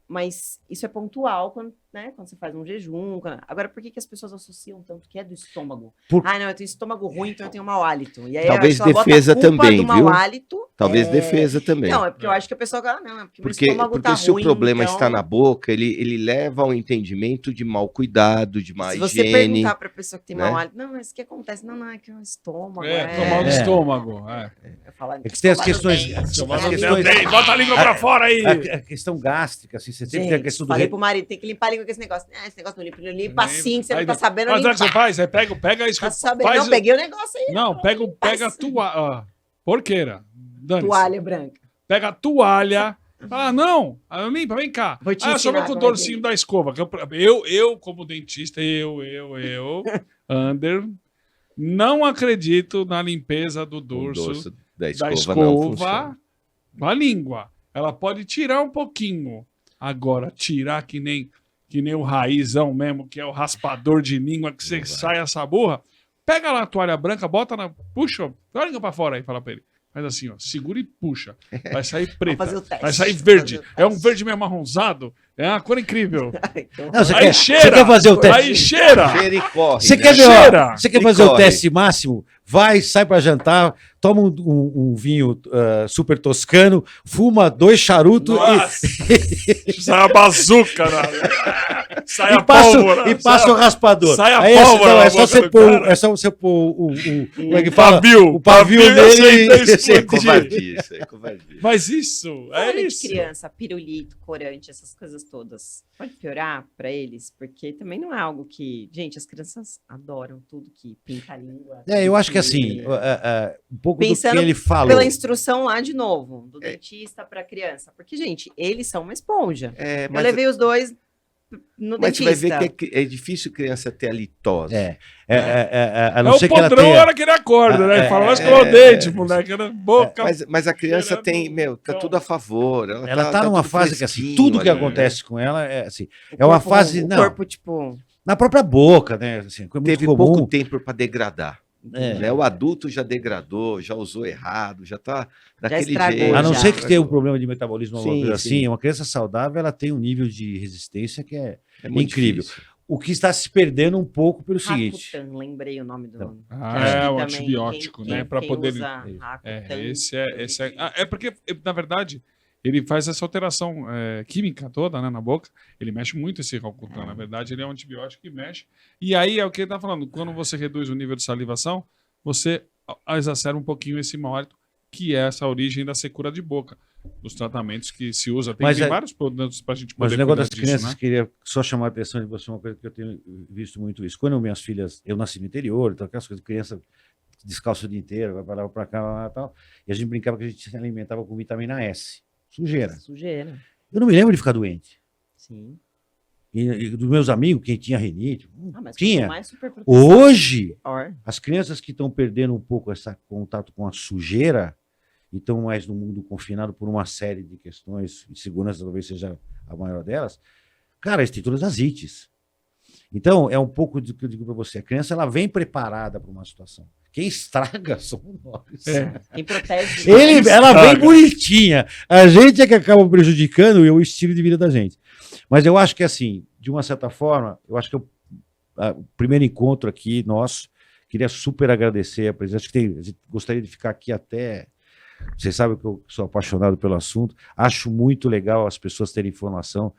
Mas isso é pontual quando você faz um jejum. Agora, por que as pessoas associam tanto que é do estômago? Ah, não, eu tenho estômago ruim, então eu tenho mau hálito. E aí Talvez a pessoa bota defesa a culpa também, do mau viu? hálito. Talvez defesa também. Não, é porque eu acho que a pessoa fala, não, é porque meu Porque estômago tá se ruim, o problema então... está na boca, ele leva ao entendimento de mau cuidado, de má Se você higiene. perguntar pra pessoa que tem né? mau hálito, não, mas o que acontece? Não, é que é o estômago. Tomar no É. estômago. Eu falo, é que tem as "Escova questões. no dente, Tomar as no questões- dente, bota a língua pra fora aí. a questão gástrica, assim, você sempre tem a Gente, questão do. falei pro marido, tem que limpar a língua com esse negócio. Esse negócio não limpa, não limpa assim, que você não Aí tá sabendo Mas é limpar. que você faz? Aí pega isso. Tá sabendo? faz Não, peguei o negócio aí. Não, pega a toalha. Porqueira. Dane-se. Toalha branca. Pega a toalha. Ah, não. Limpa, vem cá. Vou te Só ensinar vou com o como é dorsinho da escova. Eu, como dentista, Ander, não acredito na limpeza do O dorso dorso da da escova, não escova funciona. com a língua. Ela pode tirar um pouquinho. Agora, tirar que nem o raizão mesmo, que é o raspador de língua, que você sai essa burra. Pega lá a toalha branca, bota na. Puxa, joga a língua pra fora aí, fala pra ele. Faz assim, ó, segura e puxa. Vai sair preta. fazer o teste. Vai sair Vamos verde. fazer o É um teste. verde meio amarronzado. É uma cor incrível. Não, você Aí quer, cheira. você quer fazer o teste? Aí cheira. Cheira e corre. Você né? quer ver, Cheira. ó, você quer E fazer o corre. teste máximo? Vai, sai pra jantar, toma um vinho super toscano, fuma 2 charutos Nossa. Sai a bazuca. Sai a pólvora. e passa o raspador. Sai a Aí pólvora não, na é só boca você do pôr, cara. é só você pôr como é que fala? pavio. O pavio dele. Isso é covardia, isso é covardia. Mas isso, é Olha de isso. criança, pirulito, corante, essas coisas todas. Pode piorar pra eles, porque também não é algo que... Gente, as crianças adoram tudo que pinta a língua. Eu acho que assim, um pouco do Pensando que ele falou. Pela instrução lá de novo, do dentista pra criança. Porque, gente, eles são uma esponja. É, Eu levei os dois no mas você dentista. vai ver que é difícil criança ter a A É não ser o que ela padrão a tenha. hora que ele acorda, né? Ele fala, vai escovar o é, dente, moleque. Né? Boca. Mas a criança cheirando tem, tá cão. tudo a favor. Ela tá numa tudo fase que assim, fresquinho tudo que ali, né? acontece com ela é assim. O É uma corpo- fase, o não. corpo, tipo... Na própria boca, né? Assim, é muito Teve comum. pouco tempo para degradar. É. Né? O adulto já degradou, já usou errado, já tá daquele estragou, jeito. A não já. ser que tenha um problema de metabolismo, alguma Sim, coisa sim. assim, uma criança saudável, ela tem um nível de resistência que é É muito incrível. difícil. o que está se perdendo um pouco pelo seguinte. Rakutan, lembrei o nome do... Então, É, o Também, antibiótico, né? Para quem poder. usa Rakutan, Esse é. É porque, na verdade, ele faz essa alteração química toda, né, na boca. Ele mexe muito esse Rakutan. Na verdade, ele é um antibiótico que mexe. E aí é o que ele está falando. Quando você reduz o nível de salivação, você exacerba um pouquinho esse mau hálito, que é essa origem da secura de boca. Os tratamentos que se usa. Tem vários produtos para a gente poder Mas o negócio das cuidar crianças, disso, né? queria só chamar a atenção de você, uma coisa que eu tenho visto muito isso. Quando minhas filhas, eu nasci no interior, então aquelas coisas de criança descalço o dia inteiro, vai para lá, para cá, lá, tal, e a gente brincava que a gente se alimentava com vitamina S. Sujeira. Sujeira, Eu não me lembro de ficar doente. sim. E dos meus amigos, quem tinha rinite, Mas tinha. quanto mais super proteção, Hoje, pior. as crianças que estão perdendo um pouco esse contato com a sujeira e estão mais no mundo confinado por uma série de questões, e segurança talvez seja a maior delas, cara, eles têm todas as ites. Então, é um pouco do que eu digo para você. A criança ela vem preparada para uma situação. Quem estraga somos nós. Quem protege mais. Ela vem bonitinha. A gente é que acaba prejudicando o estilo de vida da gente. Mas eu acho que, assim, de uma certa forma, eu acho que o primeiro encontro aqui nosso, queria super agradecer a presença. Acho que a gente gostaria de ficar aqui até... Vocês sabem que eu sou apaixonado pelo assunto. Acho muito legal as pessoas terem informação.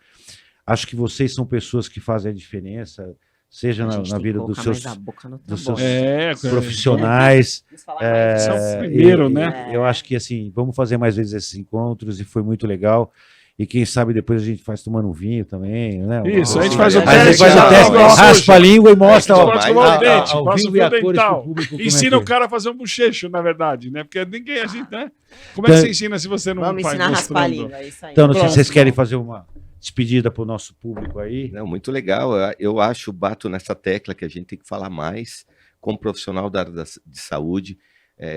Acho que vocês são pessoas que fazem a diferença. seja A na, gente na tem que vida dos colocar seus mais a boca no dos tambor. seus profissionais. Vamos falar mais Esse é o disso. primeiro, E- né? Eu acho que assim, vamos fazer mais vezes esses encontros e foi muito legal. E quem sabe depois a gente faz tomando um vinho também, né? Isso, a gente faz Aí o a gente teste, faz o já, teste, ó, raspa a língua e mostra A gente ó, pode escovar o a- dente, ao passa o vivo e a fio cores pro dental. público. como é Ensina que o é. cara a fazer um bochecho, na verdade, né? Porque ninguém, a gente, né? Como é que Então- você ensina se você não Vamos faz ensinar a raspar a mostrando? língua, é isso aí. Então, não sei se vocês Pronto. querem fazer uma despedida para o nosso público aí. Não, muito legal. Eu acho, bato nessa tecla que a gente tem que falar mais como profissional da área de saúde.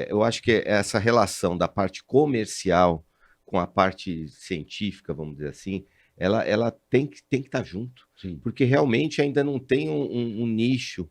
Eu acho que essa relação da parte comercial com a parte científica, vamos dizer assim, ela tem que estar junto, Sim. porque realmente ainda não tem um nicho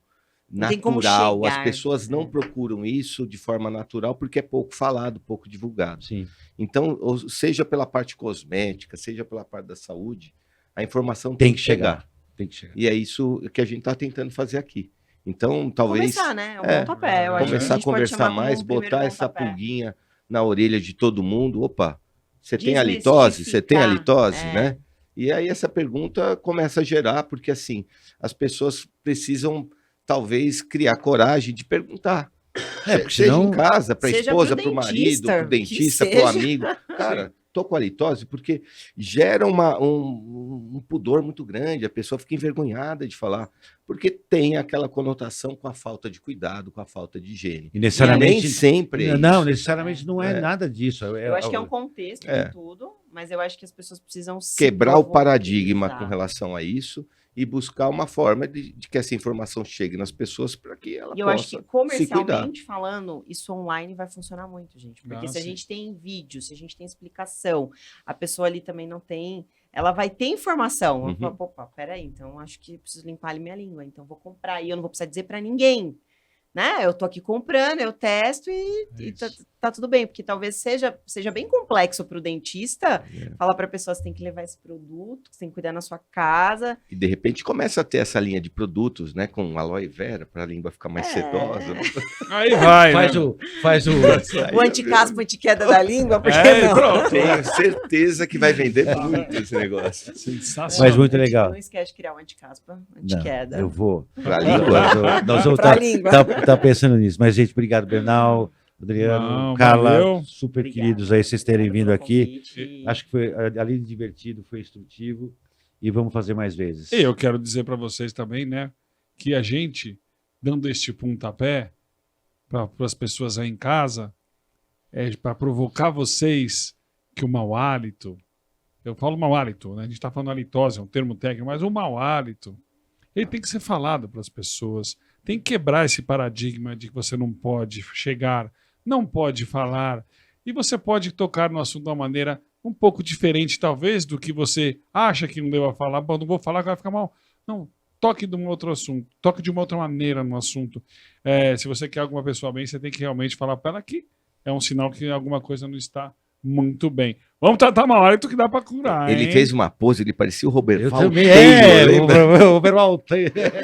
Não tem como natural. As chegar, pessoas não né? procuram isso de forma natural porque é pouco falado, pouco divulgado. Sim. Então, seja pela parte cosmética, seja pela parte da saúde, a informação Tem que chegar. Tem que chegar. e é isso que a gente está tentando fazer aqui. Então, talvez Começar, né? É um é, pontapé. Eu acho que começar a gente pode conversar chamar como mais, um primeiro botar essa pontapé. pulguinha na orelha de todo mundo. Opa, você tem a Desmistificar, litose? Você tem a litose, é. né? E aí essa pergunta começa a gerar, porque assim, as pessoas precisam talvez criar coragem de perguntar. Porque Seja senão- em casa, para a Seja esposa, pro para o marido, dentista, para o que dentista, para o seja. amigo. Cara, tô com a litose, porque gera um pudor muito grande, a pessoa fica envergonhada de falar, porque tem aquela conotação com a falta de cuidado, com a falta de higiene. E E nem necessariamente. sempre é Não, isso. necessariamente não é, É. nada disso. Eu acho que é um contexto É. de tudo, mas eu acho que as pessoas precisam se Quebrar o provocar. paradigma com relação a isso e buscar uma forma de que essa informação chegue nas pessoas para que ela E eu possa acho que se cuidar. comercialmente falando, isso online vai funcionar muito, gente. Porque Ah, se a sim. gente tem vídeo, se a gente tem explicação, a pessoa ali também não tem. Ela vai ter informação. Uhum. Opa, peraí, então acho que preciso limpar ali minha língua. Então vou comprar e eu não vou precisar dizer pra ninguém. Né? Eu tô aqui comprando, eu testo e tá tudo bem, porque talvez seja bem complexo para o dentista falar para a pessoa: você tem que levar esse produto, você tem que cuidar na sua casa. E de repente começa a ter essa linha de produtos, né, com aloe vera para a língua ficar mais sedosa. Aí vai, Faz né? O anticaspa, antiqueda da língua, porque É, não? pronto. Tenho certeza que vai vender muito esse negócio. Sensacional. Mas muito A gente legal. Não esquece de criar um anticaspa, Não, antiqueda. eu vou. Para a língua. Nós vamos Pra estar língua. pensando nisso. Mas, gente, obrigado, Bernal, Adriano, Não, Carla, valeu. super Obrigada. queridos aí, vocês terem vindo pelo aqui. convite. Acho que foi, além de divertido, foi instrutivo. E vamos fazer mais vezes. E eu quero dizer para vocês também, né, que a gente, dando este pontapé para as pessoas aí em casa, é para provocar vocês que o mau hálito, eu falo mau hálito, né, a gente está falando halitose, é um termo técnico, mas o mau hálito, ele tem que ser falado para as pessoas, tem que quebrar esse paradigma de que você não pode chegar, não pode falar, e você pode tocar no assunto de uma maneira um pouco diferente, talvez, do que você acha que não deva falar. Bom, não vou falar que vai ficar mal. Não, toque de um outro assunto, toque de uma outra maneira no assunto. Se você quer alguma pessoa bem, você tem que realmente falar para ela que é um sinal que alguma coisa não está muito bem. Vamos tratar mal hálito que dá para curar, Ele hein? fez uma pose, ele parecia o Robert Eu Valteiro, também. lembra? O Verbal.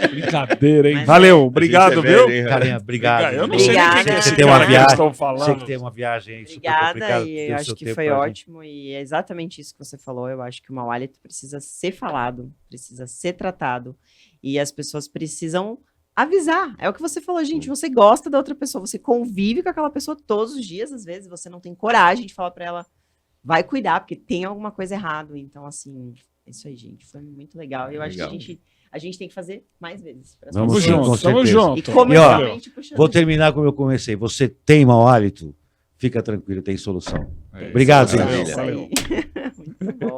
Brincadeira, hein? Mas Valeu, A obrigado, gente é viu? velho, hein? Carinha, obrigado. Eu não sei nem Obrigada. o que é esse Você tem uma cara que eles viagem. estão Sei falando. que tem uma viagem aí super Obrigada, complicada. e deu eu acho seu que tempo foi pra gente. ótimo, e é exatamente isso que você falou. Eu acho que o mau hálito precisa ser falado, precisa ser tratado, e as pessoas precisam avisar. É o que você falou, gente, você gosta da outra pessoa, você convive com aquela pessoa todos os dias, às vezes você não tem coragem de falar para ela, vai cuidar, porque tem alguma coisa errada. Então, assim, é isso aí, gente, foi muito legal. Eu acho que Legal. a gente tem que fazer mais vezes. pras Vamos Tamo sim, pessoas. com junto, tamo certeza. junto. E comercialmente puxando. Vou terminar como eu comecei. Você tem mau hálito? Fica tranquilo, tem solução. É isso. Obrigado, Valeu, gente. valeu. Muito bom.